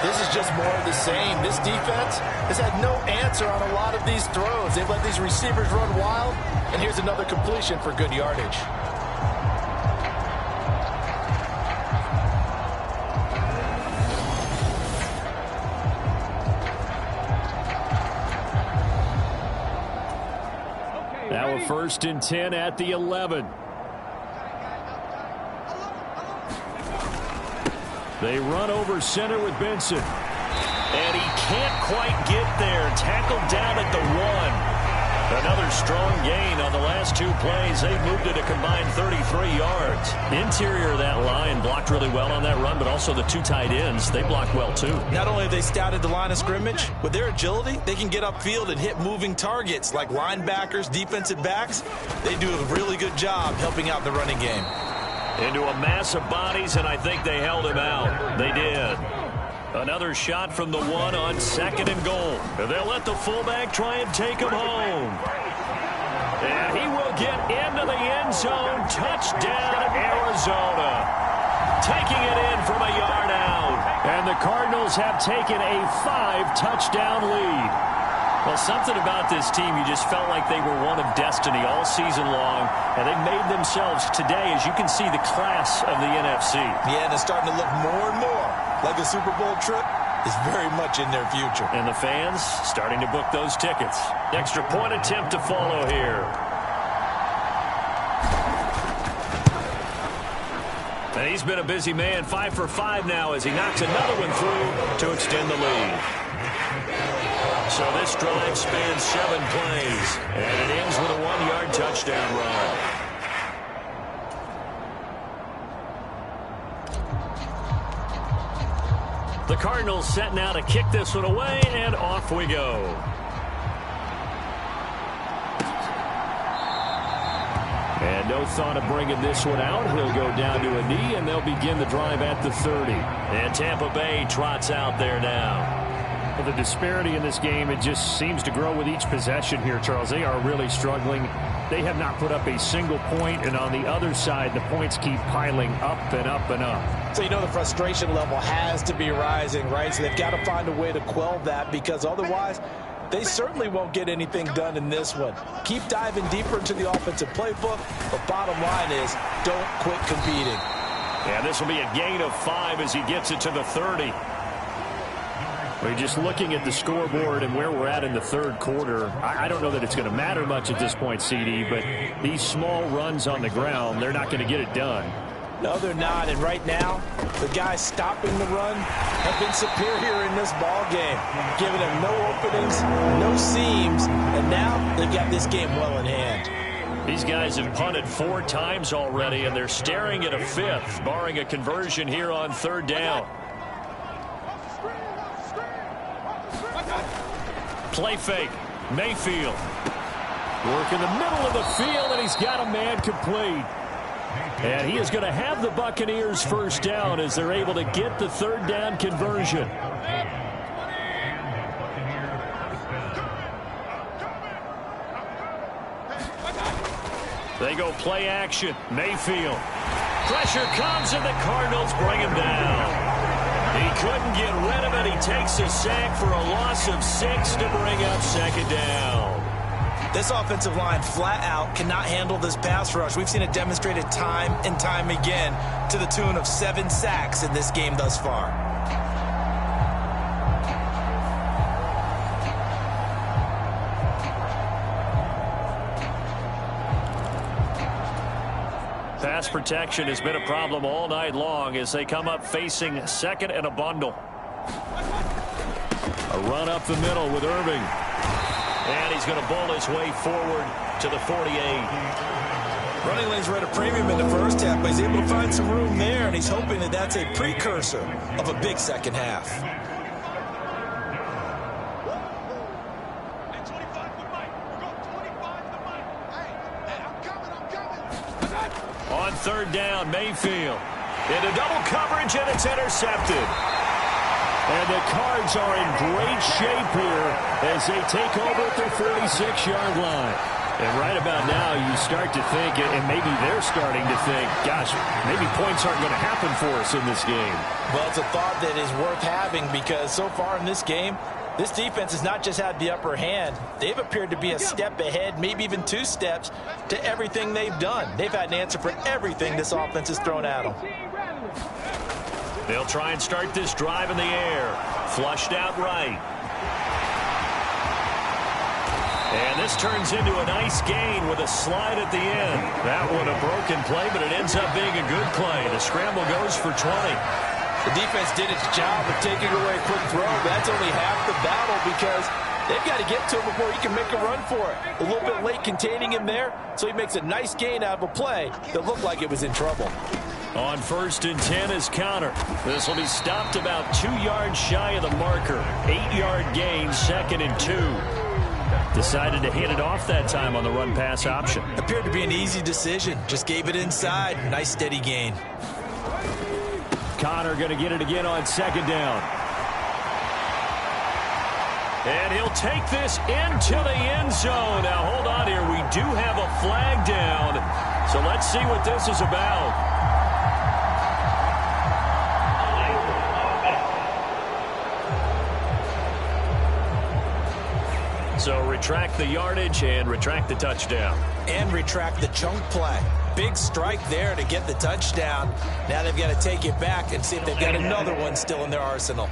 This is just more of the same. This defense has had no answer on a lot of these throws. They've let these receivers run wild, and here's another completion for good yardage.
Now a 1st and 10 at the 11. They run over center with Benson. And he can't quite get there. Tackled down at the 1. Another strong gain on the last 2 plays. They've moved it a combined 33 yards. Interior of that line blocked really well on that run, but also the 2 tight ends, they blocked well too.
Not only have they scouted the line of scrimmage, with their agility, they can get upfield and hit moving targets like linebackers, defensive backs. They do a really good job helping out the running game.
Into a mass of bodies, and I think they held him out. They did. Another shot from the 1 on 2nd and goal. They'll let the fullback try and take him home. And he will get into the end zone. Touchdown, Arizona. Taking it in from a yard out. And the Cardinals have taken a 5-touchdown lead.
Well, something about this team, you just felt like they were one of destiny all season long, and they made themselves today, as you can see, the class of the NFC.
Yeah, and it's starting to look more and more like a Super Bowl trip is very much in their future.
And the fans starting to book those tickets. Extra point attempt to follow here. And he's been a busy man, 5 for 5 now as he knocks another one through to extend the lead. So this drive spans 7 plays, and it ends with a 1-yard touchdown run. The Cardinals set now to kick this one away, and off we go. And no thought of bringing this one out. He'll go down to a knee, and they'll begin the drive at the 30. And Tampa Bay trots out there now. Well, the disparity in this game, it just seems to grow with each possession here, Charles. They are really struggling. They have not put up a single point, and on the other side, the points keep piling up and up and up.
So you know the frustration level has to be rising, right? So they've got to find a way to quell that, because otherwise they certainly won't get anything done in this one. Keep diving deeper into the offensive playbook, but bottom line is don't quit competing.
Yeah, this will be a gain of 5 as he gets it to the 30. We're just looking at the scoreboard and where we're at in the third quarter. I don't know that it's going to matter much at this point, CD, but these small runs on the ground, they're not going to get it done.
No, they're not. And right now, the guys stopping the run have been superior in this ball game, giving them no openings, no seams, and now they've got this game well in hand.
These guys have punted 4 times already, and they're staring at a 5th, barring a conversion here on 3rd down. Play fake. Mayfield. Work in the middle of the field, and he's got a man complete. And he is going to have the Buccaneers first down as they're able to get the 3rd down conversion. They go play action. Mayfield. Pressure comes, and the Cardinals bring him down. He couldn't get rid of it. He takes a sack for a loss of 6 to bring up 2nd down.
This offensive line flat out cannot handle this pass rush. We've seen it demonstrated time and time again to the tune of 7 sacks in this game thus far.
Pass protection has been a problem all night long as they come up facing 2nd and a bundle. A run up the middle with Irving. And he's going to bowl his way forward to the 48.
Running lanes were at a premium in the first half, but he's able to find some room there, and he's hoping that that's a precursor of a big second half.
On 3rd down, Mayfield into double coverage, and it's intercepted. And the Cards are in great shape here as they take over at their 46-yard line. And right about now, you start to think, and maybe they're starting to think, gosh, maybe points aren't going to happen for us in this game.
Well, it's a thought that is worth having, because so far in this game, this defense has not just had the upper hand. They've appeared to be a step ahead, maybe even 2 steps, to everything they've done. They've had an answer for everything this offense has thrown at them.
They'll try and start this drive in the air. Flushed out right. And this turns into a nice gain with a slide at the end. That one a broken play, but it ends up being a good play. The scramble goes for 20.
The defense did its job of taking away a quick throw. That's only half the battle, because they've got to get to him before he can make a run for it. A little bit late containing him there, so he makes a nice gain out of a play that looked like it was in trouble.
On 1st and 10 is counter. This will be stopped about 2 yards shy of the marker. 8-yard gain, 2nd and 2. Decided to hand it off that time on the run-pass option.
Appeared to be an easy decision. Just gave it inside. Nice steady gain.
Connor going to get it again on 2nd down. And he'll take this into the end zone. Now, hold on here. We do have a flag down. So let's see what this is about.
So retract the yardage and retract the touchdown.
And retract the chunk play. Big strike there to get the touchdown. Now they've got to take it back and see if they've got another one still in their arsenal.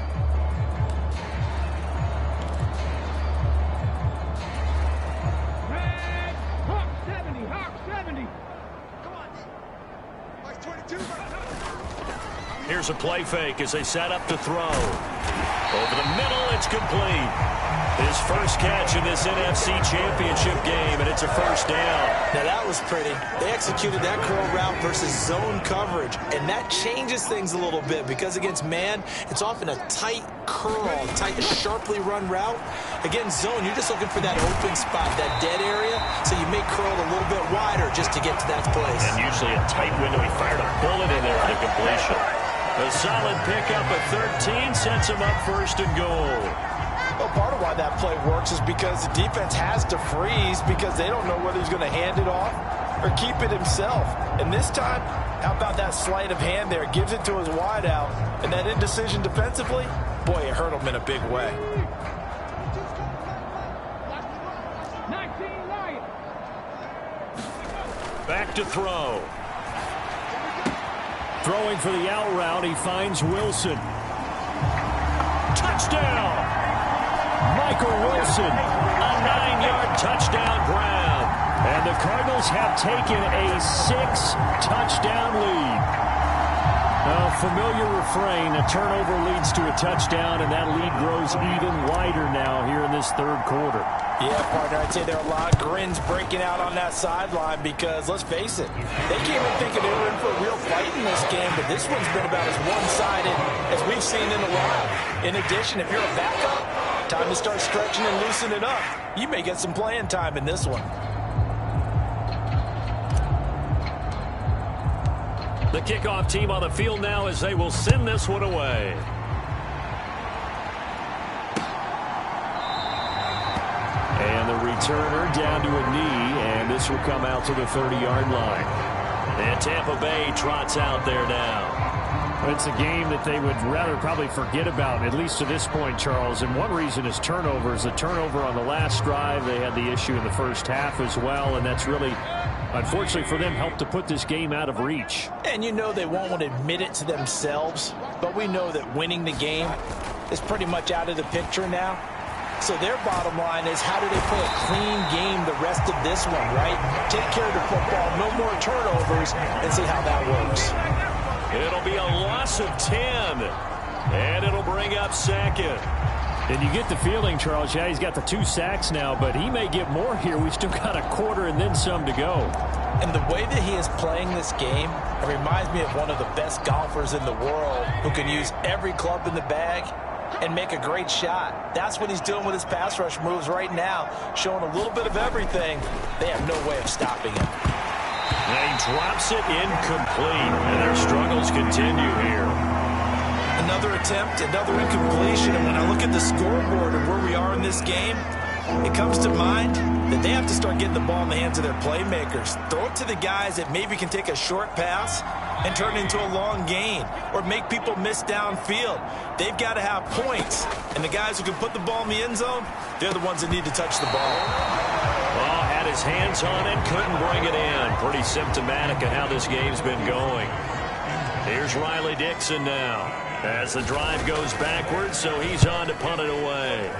Here's a play fake as they set up to throw. Over the middle, it's complete. His first catch in this NFC Championship game, and it's a first down.
Now that was pretty. They executed that curl route versus zone coverage, and that changes things a little bit because against man, it's often a tight curl, tight, sharply run route. Against zone, you're just looking for that open spot, that dead area, so you may curl a little bit wider just to get to that place.
And usually a tight window. He fired a bullet in there for the completion. A solid pickup of 13 sets him up first and goal.
Well, part of why that play works is because the defense has to freeze because they don't know whether he's going to hand it off or keep it himself. And this time, how about that sleight of hand there? Gives it to his wideout. And that indecision defensively, boy, it hurt him in a big way.
Back to throw.
Throwing for the out route, he finds Wilson. Touchdown! Michael Wilson, a 9-yard touchdown grab. And the Cardinals have taken a 6-touchdown lead. A familiar refrain, a turnover leads to a touchdown, and that lead grows even wider now here in this third quarter.
Yeah, partner, I'd say there are a lot of grins breaking out on that sideline because, let's face it, they came in thinking they were in for a real fight in this game, but this one's been about as one-sided as we've seen in a while. In addition, if you're a backup, time to start stretching and loosening up. You may get some playing time in this one.
The kickoff team on the field now as they will send this one away.
And the returner down to a knee, and this will come out to the 30-yard line.
And Tampa Bay trots out there now.
It's a game that they would rather probably forget about, at least to this point, Charles. And one reason is turnovers. The turnover on the last drive, they had the issue in the first half as well, and that's really, unfortunately for them, helped to put this game out of reach.
And you know they won't want to admit it to themselves, but we know that winning the game is pretty much out of the picture now. So their bottom line is, how do they play a clean game the rest of this one, right? Take care of the football, no more turnovers, and see how that works.
It'll be a loss of 10, and it'll bring up second.
And you get the feeling, Charles, yeah, he's got the 2 sacks now, but he may get more here. We've still got a quarter and then some to go.
And the way that he is playing this game, it reminds me of one of the best golfers in the world who can use every club in the bag and make a great shot. That's what he's doing with his pass rush moves right now, showing a little bit of everything. They have no way of stopping him.
And he drops it incomplete, and their struggles continue here.
Another attempt, another incompletion, and when I look at the scoreboard and where we are in this game, it comes to mind that they have to start getting the ball in the hands of their playmakers. Throw it to the guys that maybe can take a short pass and turn it into a long gain or make people miss downfield. They've got to have points, and the guys who can put the ball in the end zone, they're the ones that need to touch the ball.
Oh, had his hands on it, couldn't bring it in. Pretty symptomatic of how this game's been going. Here's Riley Dixon now as the drive goes backwards, so he's on to punt it away.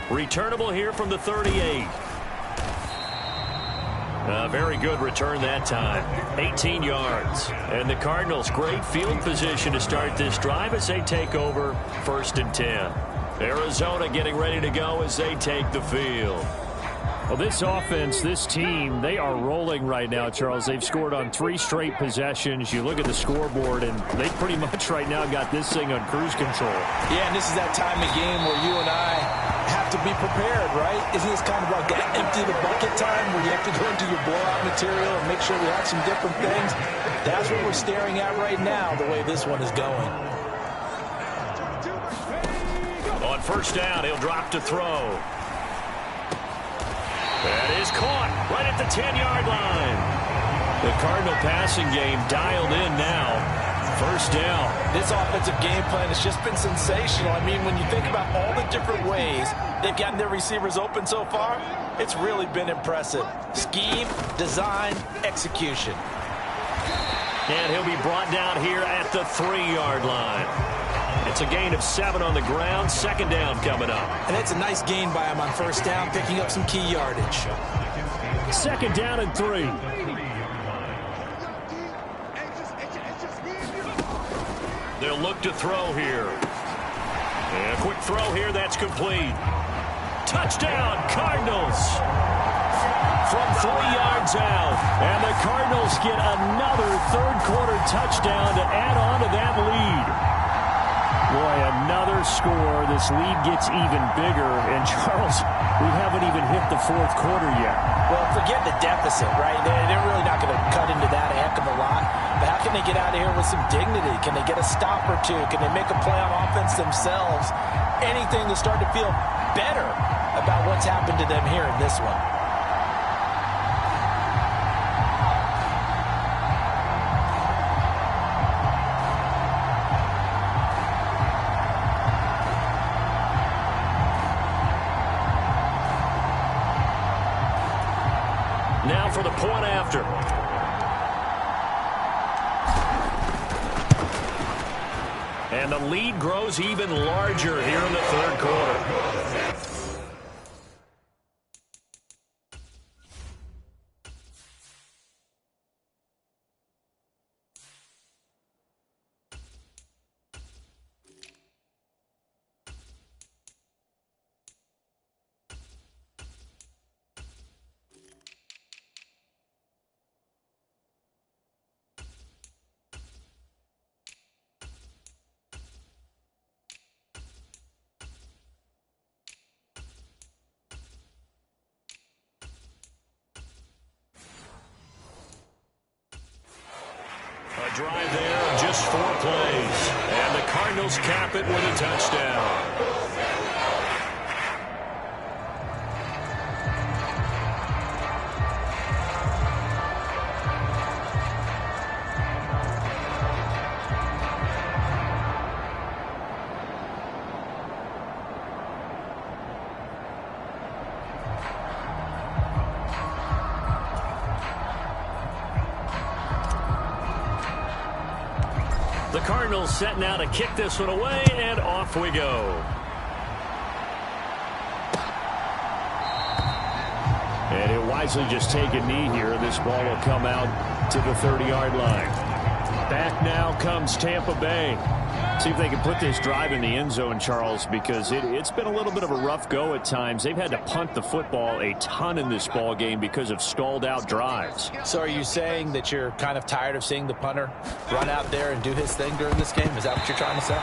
Returnable here from the 38. A very good return that time. 18 yards. And the Cardinals, great field position to start this drive as they take over 1st and 10. Arizona getting ready to go as they take the field.
Well, this offense, this team, they are rolling right now, Charles. They've scored on 3 straight possessions. You look at the scoreboard, and they pretty much right now got this thing on cruise control.
Yeah, and this is that time of game where you and I have to be prepared, right? Isn't this kind of like that empty the bucket time where you have to go into your blowout material and make sure we have some different things? That's what we're staring at right now, the way this one is going.
On 1st down, he'll drop to throw. That is caught right at the 10-yard line. The Cardinal passing game dialed in now.
First down.
This offensive game plan has just been sensational. I mean, when you think about all the different ways they've gotten their receivers open so far, it's really been impressive. Scheme, design, execution.
And he'll be brought down here at the 3-yard line. It's a gain of 7 on the ground. Second down coming up.
And it's a nice gain by him on first down, picking up some key yardage.
Second down and 3.
They'll look to throw here. And a quick throw here. That's complete. Touchdown, Cardinals. From 3 yards out. And the Cardinals get another third-quarter touchdown to add on to that lead. Boy, another score. This lead gets even bigger. And, Charles, we haven't even hit the fourth quarter yet.
Well, forget the deficit, right? They're really not going to cut into that a heck of a lot. But how can they get out of here with some dignity? Can they get a stop or two? Can they make a play on offense themselves? Anything to start to feel better about what's happened to them here in this one.
Now for the point after. And the lead grows even larger here in the third quarter. A drive there of just 4 plays. And the Cardinals cap it with a touchdown. The Cardinals set now to kick this one away, and off we go.
And he'll wisely just take a knee here. This ball will come out to the 30-yard line. Back now comes Tampa Bay. See if they can put this drive in the end zone, Charles, because it's been a little bit of a rough go at times. They've had to punt the football a ton in this ball game because of stalled-out drives.
So are you saying that you're kind of tired of seeing the punter run out there and do his thing during this game? Is that what you're trying to say?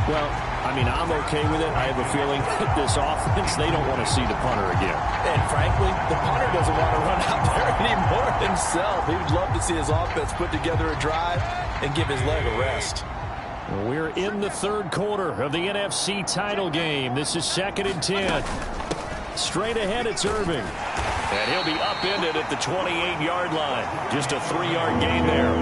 Well, I mean, I'm okay with it. I have a feeling that this offense, they don't want to see the punter again.
And frankly, the punter doesn't want to run out there anymore himself. He would love to see his offense put together a drive and give his leg a rest.
We're in the third quarter of the NFC title game. This is 2nd and 10. Straight ahead, it's Irving.
And he'll be upended at the 28-yard line. Just a 3-yard gain there.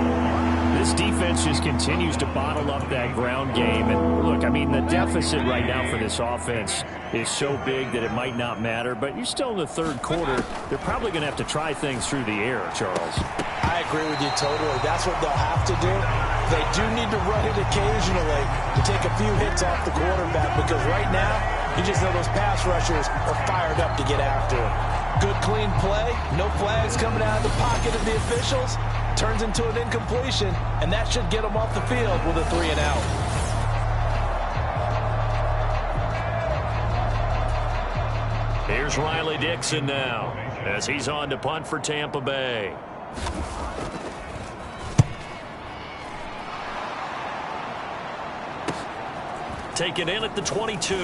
This defense just continues to bottle up that ground game. And look, I mean, the deficit right now for this offense is so big that it might not matter. But you're still in the third quarter. They're probably going to have to try things through the air, Charles.
I agree with you totally. That's what they'll have to do. They do need to run it occasionally to take a few hits off the quarterback, because right now, you just know those pass rushers are fired up to get after him. Good, clean play. No flags coming out of the pocket of the officials. Turns into an incompletion, and that should get them off the field with a 3 and out.
Here's Riley Dixon now as he's on to punt for Tampa Bay. Taken in at the 22.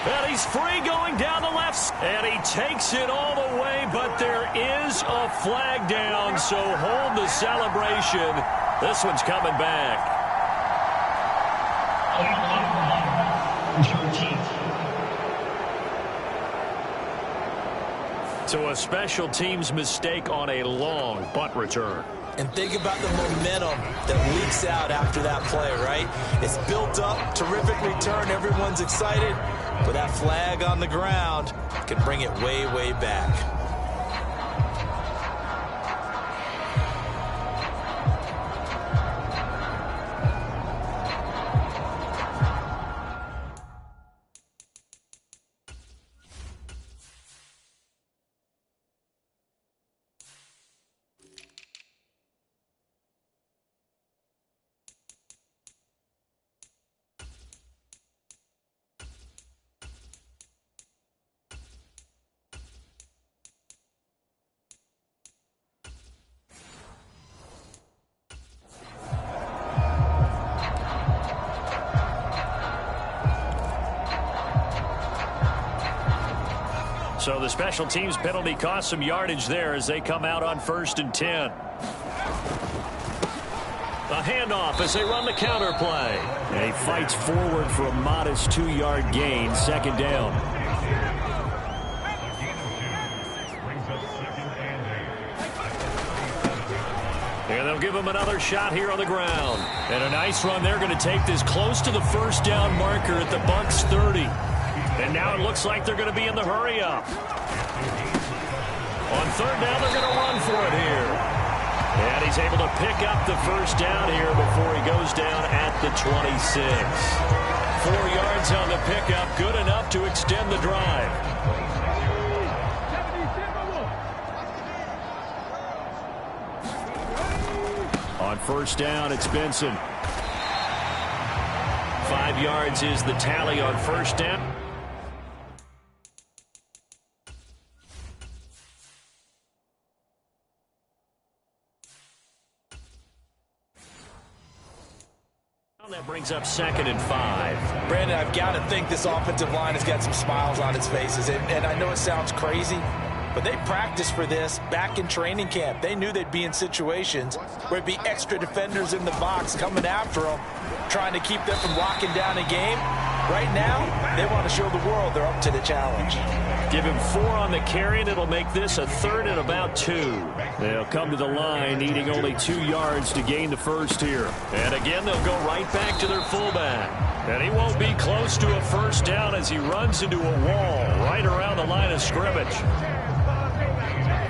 And he's free going down the left. And he takes it all the way, but there is a flag down, so hold the celebration. This one's coming back.
So a special teams mistake on a long punt return.
And think about the momentum that leaks out after that play, right? It's built up, terrific return, everyone's excited, but that flag on the ground can bring it way, way back.
So the special teams penalty cost some yardage there as they come out on 1st and 10. A handoff as they run the counter play. And he fights forward for a modest 2-yard gain, 2nd down. And they'll give him another shot here on the ground. And a nice run. They're going to take this close to the 1st down marker at the Bucs 30. And now it looks like they're going to be in the hurry-up. On 3rd down, they're going to run for it here. And he's able to pick up the 1st down here before he goes down at the 26. 4 yards on the pickup, good enough to extend the drive. On 1st down, it's Benson. 5 yards is the tally on 1st down. That brings up 2nd and 5.
Brandon, I've got to think this offensive line has got some smiles on its faces. And I know it sounds crazy, but they practiced for this back in training camp. They knew they'd be in situations where it'd be extra defenders in the box coming after them, trying to keep them from locking down a game. Right now, they want to show the world they're up to the challenge.
Give him 4 on the carry, and it'll make this a 3rd and about 2. They'll come to the line, needing only 2 yards to gain the 1st here. And again, they'll go right back to their fullback. And he won't be close to a 1st down as he runs into a wall right around the line of scrimmage.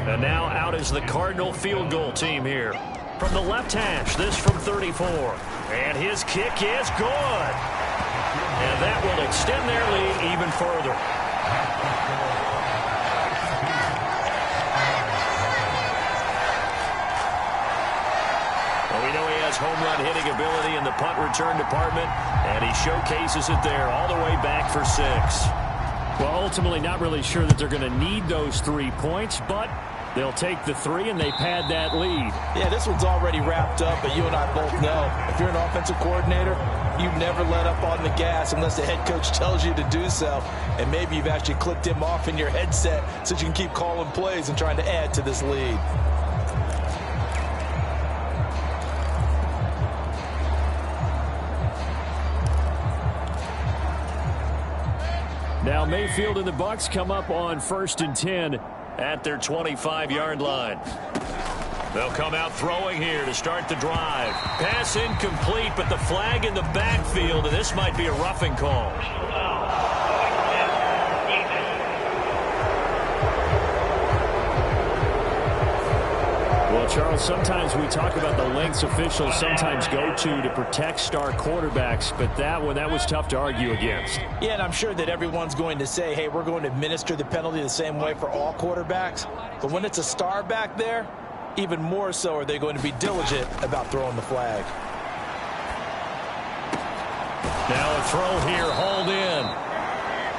And now out is the Cardinal field goal team here. From the left hash, this from 34. And his kick is good. And that will extend their lead even further. Well, we know he has home run hitting ability in the punt return department, and he showcases it there all the way back for 6.
Well, ultimately not really sure that they're going to need those 3 points, but they'll take the 3 and they pad that lead.
Yeah, this one's already wrapped up, but you and I both know if you're an offensive coordinator, you never let up on the gas unless the head coach tells you to do so. And maybe you've actually clicked him off in your headset so you can keep calling plays and trying to add to this lead.
Now Mayfield and the Bucs come up on 1st and 10
at their 25-yard line. They'll come out throwing here to start the drive. Pass incomplete, but the flag in the backfield, and this might be a roughing call.
Well, Charles, sometimes we talk about the lengths officials sometimes go to protect star quarterbacks, but that was tough to argue against.
Yeah, and I'm sure that everyone's going to say, hey, we're going to administer the penalty the same way for all quarterbacks. But when it's a star back there, even more so are they going to be diligent about throwing the flag.
Now a throw here, hauled in.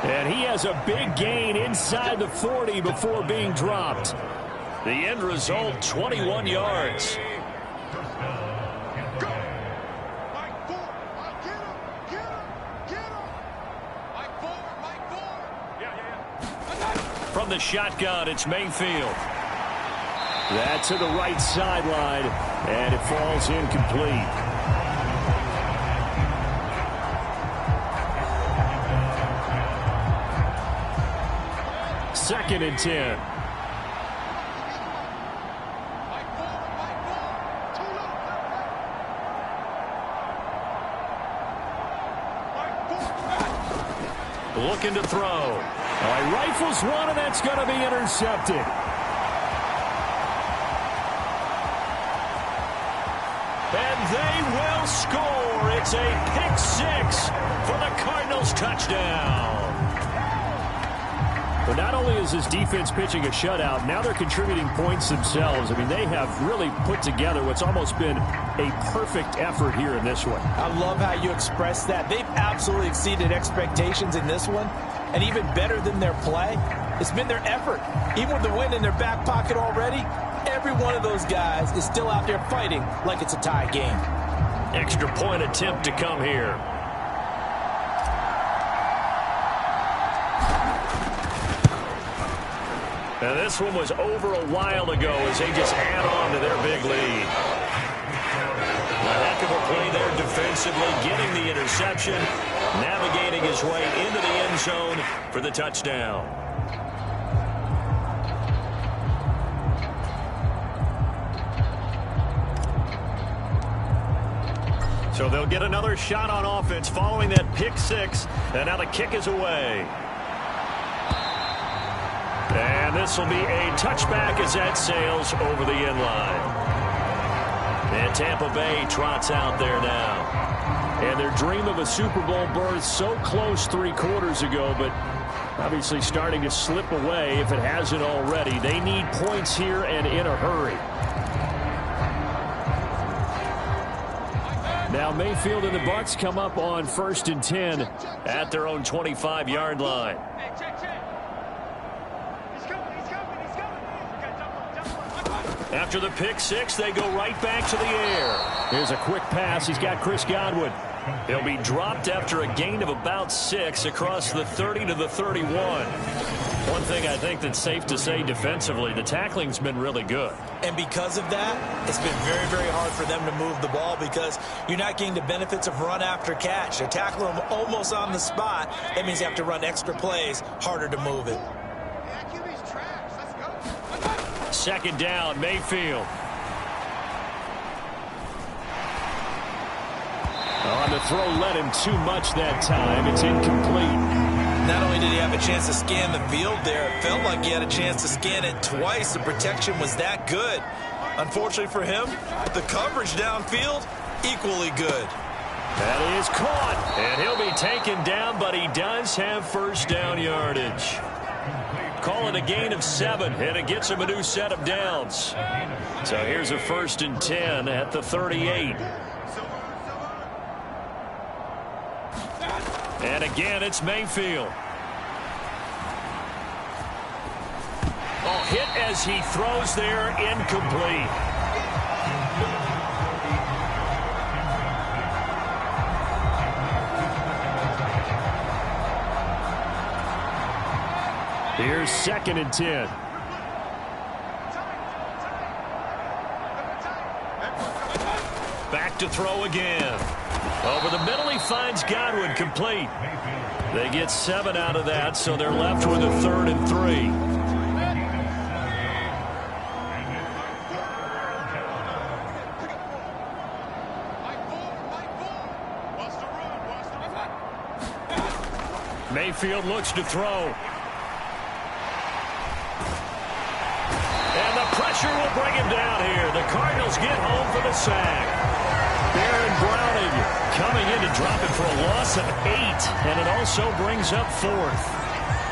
And he has a big gain inside the 40 before being dropped.
The end result, 21 yards. From the shotgun, it's Mayfield.
That to the right sideline, and it falls incomplete. Second and 10. looking to throw.
All right, rifles one, and that's going to be intercepted.
And they will score. It's a pick six for the Cardinals touchdown.
But not only is this defense pitching a shutout, now they're contributing points themselves. I mean, they have really put together what's almost been a perfect effort here in this one.
I love how you express that. They've absolutely exceeded expectations in this one. And even better than their play, it's been their effort. Even with the win in their back pocket already, every one of those guys is still out there fighting like it's a tie game.
Extra point attempt to come here. Now this one was over a while ago as they just add on to their big lead. A heck of a play there defensively, getting the interception, navigating his way into the end zone for the touchdown. So they'll get another shot on offense following that pick six, and now the kick is away. And this will be a touchback as that sails over the end line. And Tampa Bay trots out there now.
And their dream of a Super Bowl berth so close 3 quarters ago, but obviously starting to slip away if it hasn't already. They need points here and in a hurry. Now Mayfield and the Bucs come up on 1st and 10
at their own 25-yard line. After the pick six, they go right back to the air.
Here's a quick pass. He's got Chris Godwin.
He'll be dropped after a gain of about 6 across the 30 to the 31. One thing I think that's safe to say defensively, the tackling's been really good.
And because of that, it's been very, very hard for them to move the ball because you're not getting the benefits of run after catch. They're tackling them almost on the spot. That means you have to run extra plays, harder to move it.
2nd down, Mayfield.
On the throw, led him too much that time. It's incomplete.
Not only did he have a chance to scan the field there, it felt like he had a chance to scan it twice. The protection was that good. Unfortunately for him, the coverage downfield, equally good.
That is caught, and he'll be taken down, but he does have 1st down yardage. Call it a gain of 7, and it gets him a new set of downs. So here's a 1st and 10 at the 38. And again, it's Mayfield. Oh, hit as he throws there, incomplete.
Here's 2nd and 10.
Back to throw again. Over the middle, he finds Godwin, complete. They get 7 out of that, so they're left with a 3rd and 3. Mayfield looks to throw. And the pressure will bring him down here. The Cardinals get home for the sack. Baron Browning coming in to drop it for a loss of 8, and it also brings up 4th.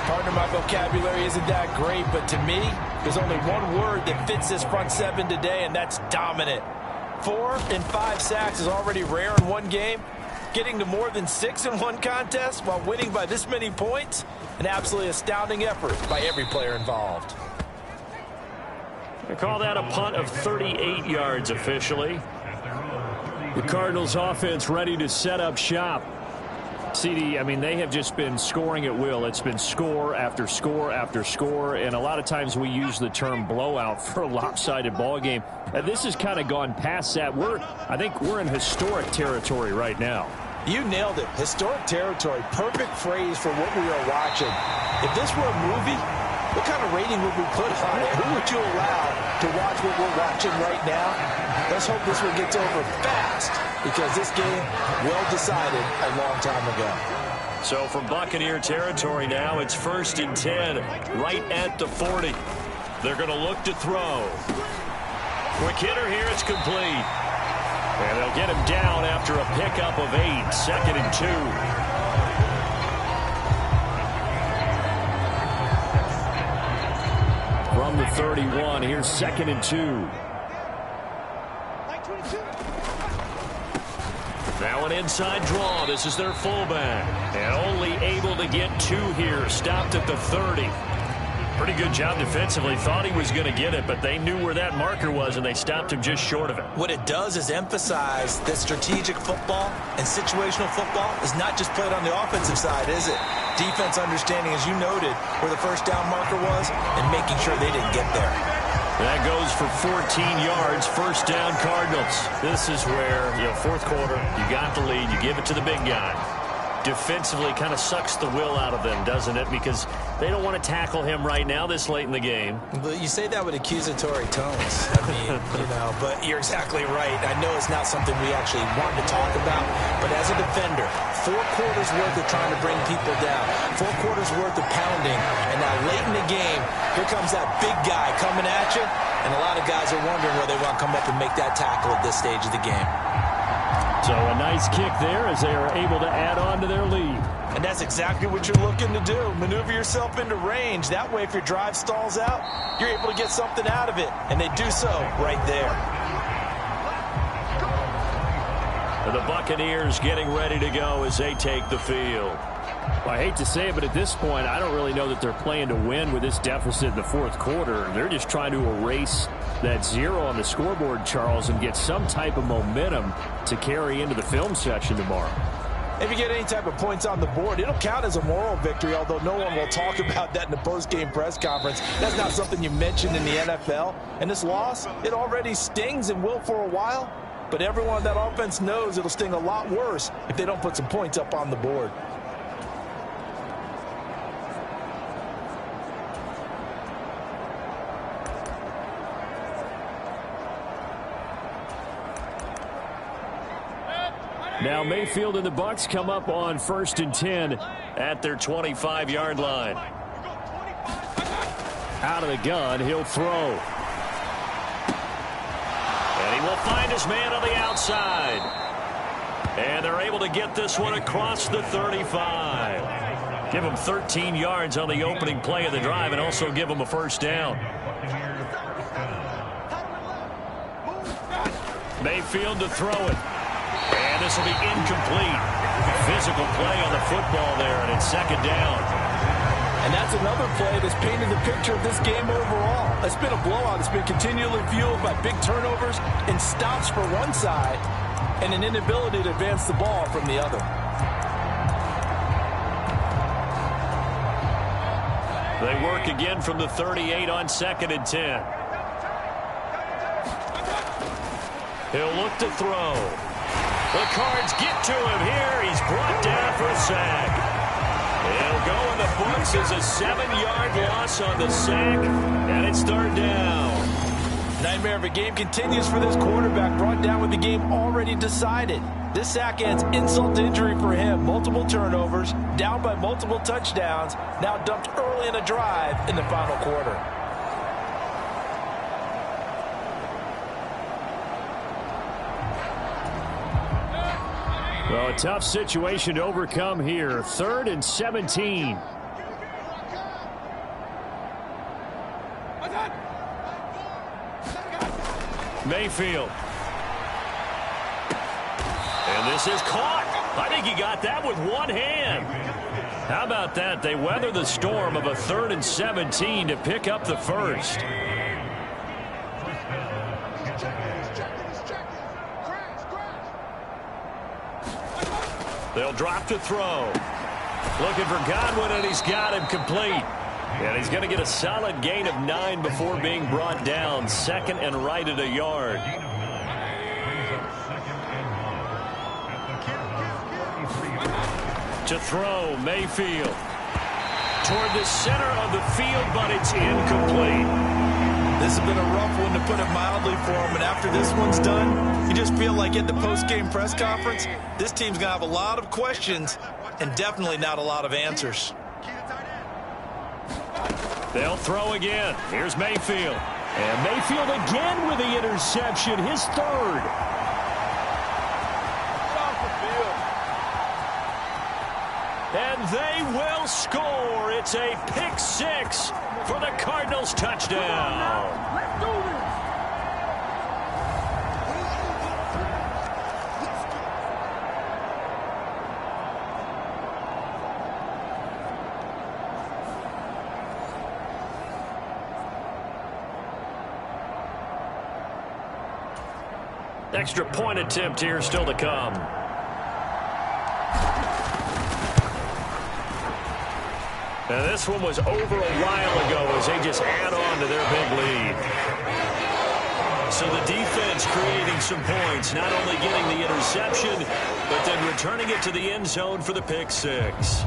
Partner, my vocabulary isn't that great, but to me, there's only one word that fits this front 7 today, and that's dominant. 4 and 5 sacks is already rare in one game. Getting to more than 6 in one contest while winning by this many points, an absolutely astounding effort by every player involved.
They call that a punt of 38 yards officially.
The Cardinals offense ready to set up shop. CD, I mean, they have just been scoring at will. It's been score after score after score, and a lot of times we use the term blowout for a lopsided ball game. This has kind of gone past that. I think we're in historic territory right now.
You nailed it. Historic territory. Perfect phrase for what we are watching. If this were a movie, what kind of rating would we put on it? Who would you allow to watch what we're watching right now? Let's hope this one gets over fast because this game well decided a long time ago.
So from Buccaneer territory now, it's 1st and 10, right at the 40. They're going to look to throw. Quick hitter here, it's complete. And they'll get him down after a pickup of 8, 2nd and 2. From the 31, here's 2nd and 2. Now an inside draw. This is their fullback. And only able to get 2 here. Stopped at the 30. Pretty good job defensively. Thought he was going to get it, but they knew where that marker was, and they stopped him just short of it.
What it does is emphasize that strategic football and situational football is not just played on the offensive side, is it? Defense understanding, as you noted, where the first down marker was and making sure they didn't get there.
That goes for 14 yards, 1st down Cardinals. This is where, 4th quarter, you got the lead, you give it to the big guy. Defensively kind of sucks the will out of them, doesn't it? Because they don't want to tackle him right now this late in the game.
But you say that with accusatory tones. I mean, but you're exactly right. I know it's not something we actually want to talk about, but as a defender, 4 quarters worth of trying to bring people down, 4 quarters worth of pounding, and now late in the game, here comes that big guy coming at you, and a lot of guys are wondering where they want to come up and make that tackle at this stage of the game.
So a nice kick there as they are able to add on to their lead.
And that's exactly what you're looking to do. Maneuver yourself into range. That way, if your drive stalls out, you're able to get something out of it. And they do so right there.
The Buccaneers getting ready to go as they take the field.
Well, I hate to say it, but at this point, I don't really know that they're playing to win with this deficit in the 4th quarter. They're just trying to erase that 0 on the scoreboard, Charles, and get some type of momentum to carry into the film section tomorrow.
If you get any type of points on the board, it'll count as a moral victory, although no one will talk about that in the post-game press conference. That's not something you mentioned in the NFL. And this loss, it already stings and will for a while. But everyone on that offense knows it'll sting a lot worse if they don't put some points up on the board.
Now Mayfield and the Bucs come up on 1st and 10
at their 25-yard line.
Out of the gun, he'll throw.
And he will find his man on the outside. And they're able to get this one across the 35. Give him 13 yards on the opening play of the drive and also give him a 1st down. Mayfield to throw it. And this will be incomplete. Physical play on the football there, and it's 2nd down.
And that's another play that's painted the picture of this game overall. It's been a blowout. It's been continually fueled by big turnovers and stops for one side and an inability to advance the ball from the other.
They work again from the 38 on 2nd and 10. He'll look to throw. The Cards get to him here. He's brought down for a sack. He'll go in the books as a 7-yard loss on the sack, and it's 3rd down.
Nightmare of a game continues for this quarterback, brought down with the game already decided. This sack ends insult to injury for him. Multiple turnovers, down by multiple touchdowns, now dumped early in a drive in the final quarter.
Well, a tough situation to overcome here. 3rd and 17.
Mayfield. And this is caught. I think he got that with one hand. How about that? They weather the storm of a 3rd and 17 to pick up the 1st. They'll drop to throw. Looking for Godwin, and he's got him complete. And he's going to get a solid gain of 9 before being brought down. 2nd and right at a yard. To throw, Mayfield. Toward the center of the field, but it's incomplete.
This has been a rough one, to put it mildly, for him. And after this one's done, you just feel like at the post-game press conference, this team's going to have a lot of questions and definitely not a lot of answers.
They'll throw again. Here's Mayfield. And Mayfield again with the interception, his third. And they will score. It's a pick six for the Cardinals touchdown.
Let's do this.
Extra point attempt here still to come. Now this one was over a while ago as they just add on to their big lead. So the defense creating some points, not only getting the interception, but then returning it to the end zone for the pick six.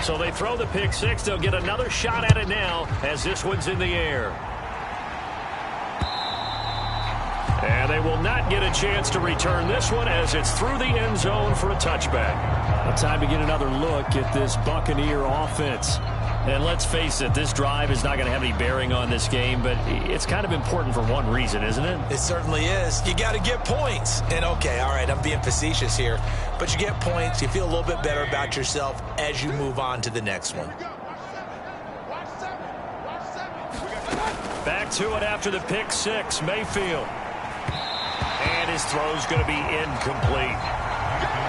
So they throw the pick six. They'll get another shot at it now as this one's in the air. And they will not get a chance to return this one as it's through the end zone for a touchback. Well, time to get another look at this Buccaneer offense. And let's face it, this drive is not going to have any bearing on this game, but it's kind of important for one reason, isn't it?
It certainly is. You got to get points. And, okay, all right, I'm being facetious here. But you get points, you feel a little bit better about yourself as you move on to the next one.
Back to it after the pick six, Mayfield. And his throw's going to be incomplete.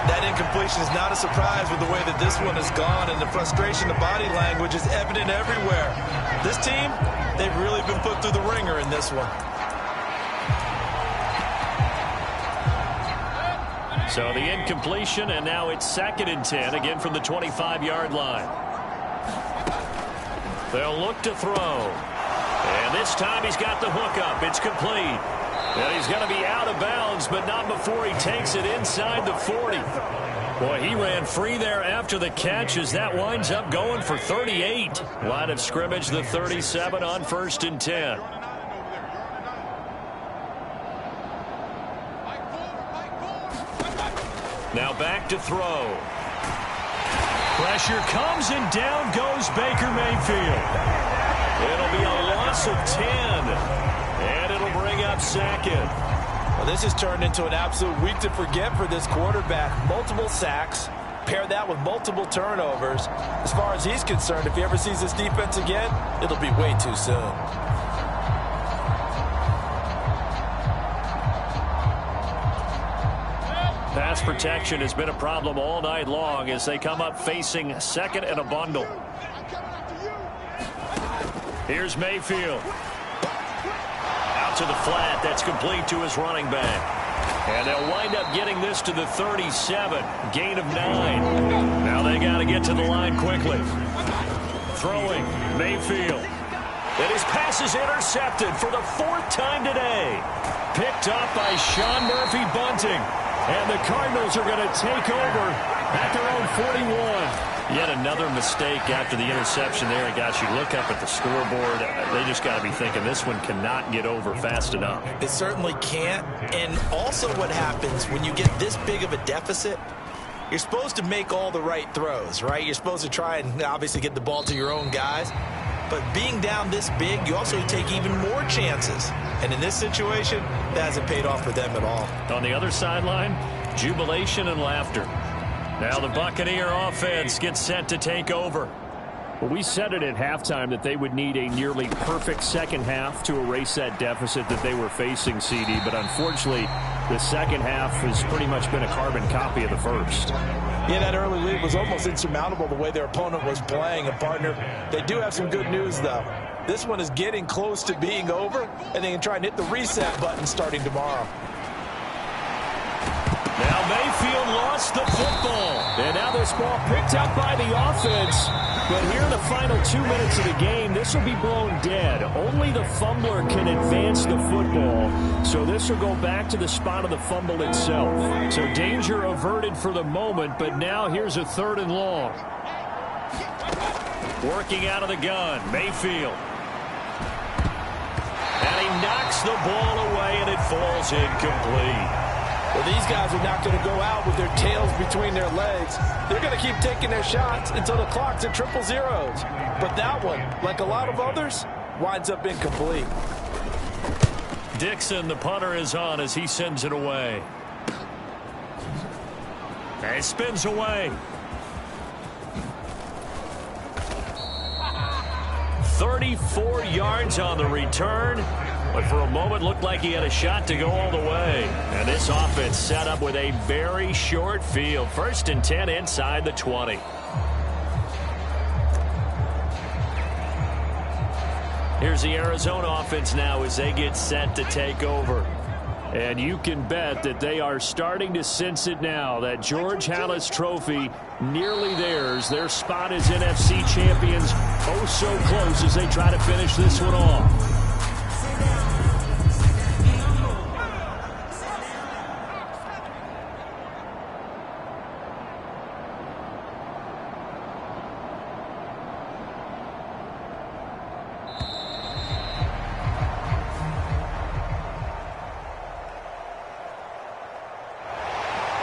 That incompletion is not a surprise with the way that this one has gone, and the frustration, the body language is evident everywhere. This team, they've really been put through the ringer in this one.
So the incompletion, and now it's 2nd and 10, again from the 25-yard line. They'll look to throw. And this time he's got the hook up. It's complete. And he's going to be out of bounds, but not before he takes it inside the 40. Boy, he ran free there after the catch as that winds up going for 38. Line of scrimmage, the 37 on 1st and 10. Now back to throw. Pressure comes and down goes Baker Mayfield. It'll be a loss of 10. And it'll bring up 2nd.
Well, this has turned into an absolute week to forget for this quarterback. Multiple sacks. Pair that with multiple turnovers. As far as he's concerned, if he ever sees this defense again, it'll be way too soon.
Pass protection has been a problem all night long as they come up facing 2nd and a bundle. Here's Mayfield. To the flat, that's complete to his running back. And they'll wind up getting this to the 37, gain of 9. Now they got to get to the line quickly. Throwing, Mayfield. And his pass is intercepted for the 4th time today. Picked up by Sean Murphy-Bunting. And the Cardinals are going to take over at their own 41. Yet another mistake after the interception there. And guys, you look up at the scoreboard, they just got to be thinking this one cannot get over fast enough.
It certainly can't. And also what happens when you get this big of a deficit, you're supposed to make all the right throws, right? You're supposed to try and obviously get the ball to your own guys. But being down this big, you also take even more chances. And in this situation, that hasn't paid off for them at all.
On the other sideline, jubilation and laughter. Now the Buccaneer offense gets set to take over. Well, we said it at halftime that they would need a nearly perfect second half to erase that deficit that they were facing, CD. But unfortunately, the second half has pretty much been a carbon copy of the first.
Yeah, that early lead was almost insurmountable the way their opponent was playing. And, partner, they do have some good news, though. This one is getting close to being over, and they can try and hit the reset button starting tomorrow.
Now Mayfield lost the football. And now this ball picked up by the offense. But here in the final 2 minutes of the game, this will be blown dead. Only the fumbler can advance the football. So this will go back to the spot of the fumble itself. So danger averted for the moment, but now here's a 3rd and long. Working out of the gun, Mayfield.
And he knocks the ball away, and it falls incomplete.
Well, these guys are not going to go out with their tails between their legs. They're going to keep taking their shots until the clock's at triple zeros. But that one, like a lot of others, winds up incomplete.
Dixon, the punter, is on as he sends it away. And it spins away. 34 yards on the return. But for a moment, looked like he had a shot to go all the way. And this offense set up with a very short field. 1st and 10 inside the 20. Here's the Arizona offense now as they get set to take over. And you can bet that they are starting to sense it now. That George Halas trophy nearly theirs. Their spot as NFC champions oh so close as they try to finish this one off.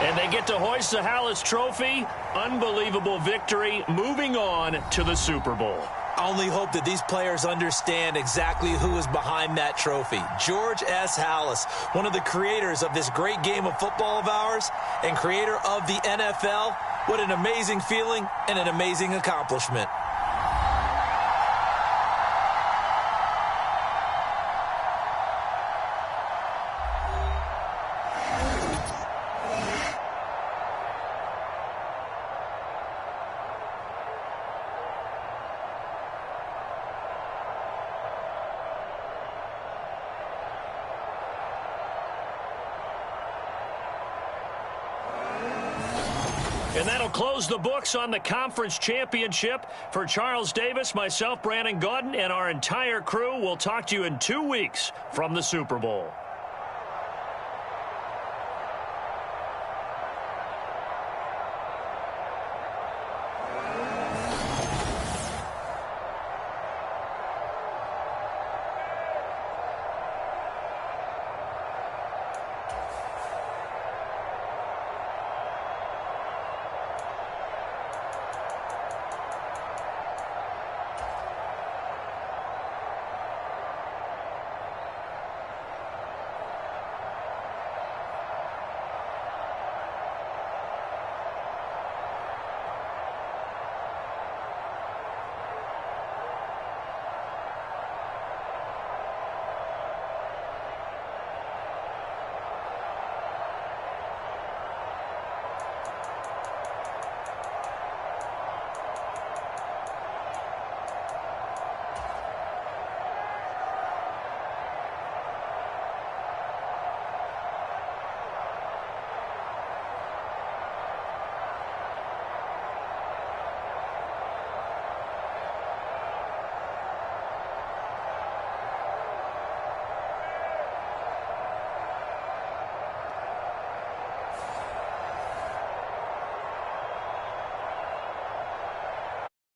And they get to hoist the Halas trophy. Unbelievable victory. Moving on to the Super Bowl.
I only hope that these players understand exactly who is behind that trophy. George S. Halas, one of the creators of this great game of football of ours and creator of the NFL. What an amazing feeling and an amazing accomplishment.
And that'll close the books on the conference championship. For Charles Davis, myself, Brandon Gaudin, and our entire crew, we'll talk to you in 2 weeks from the Super Bowl.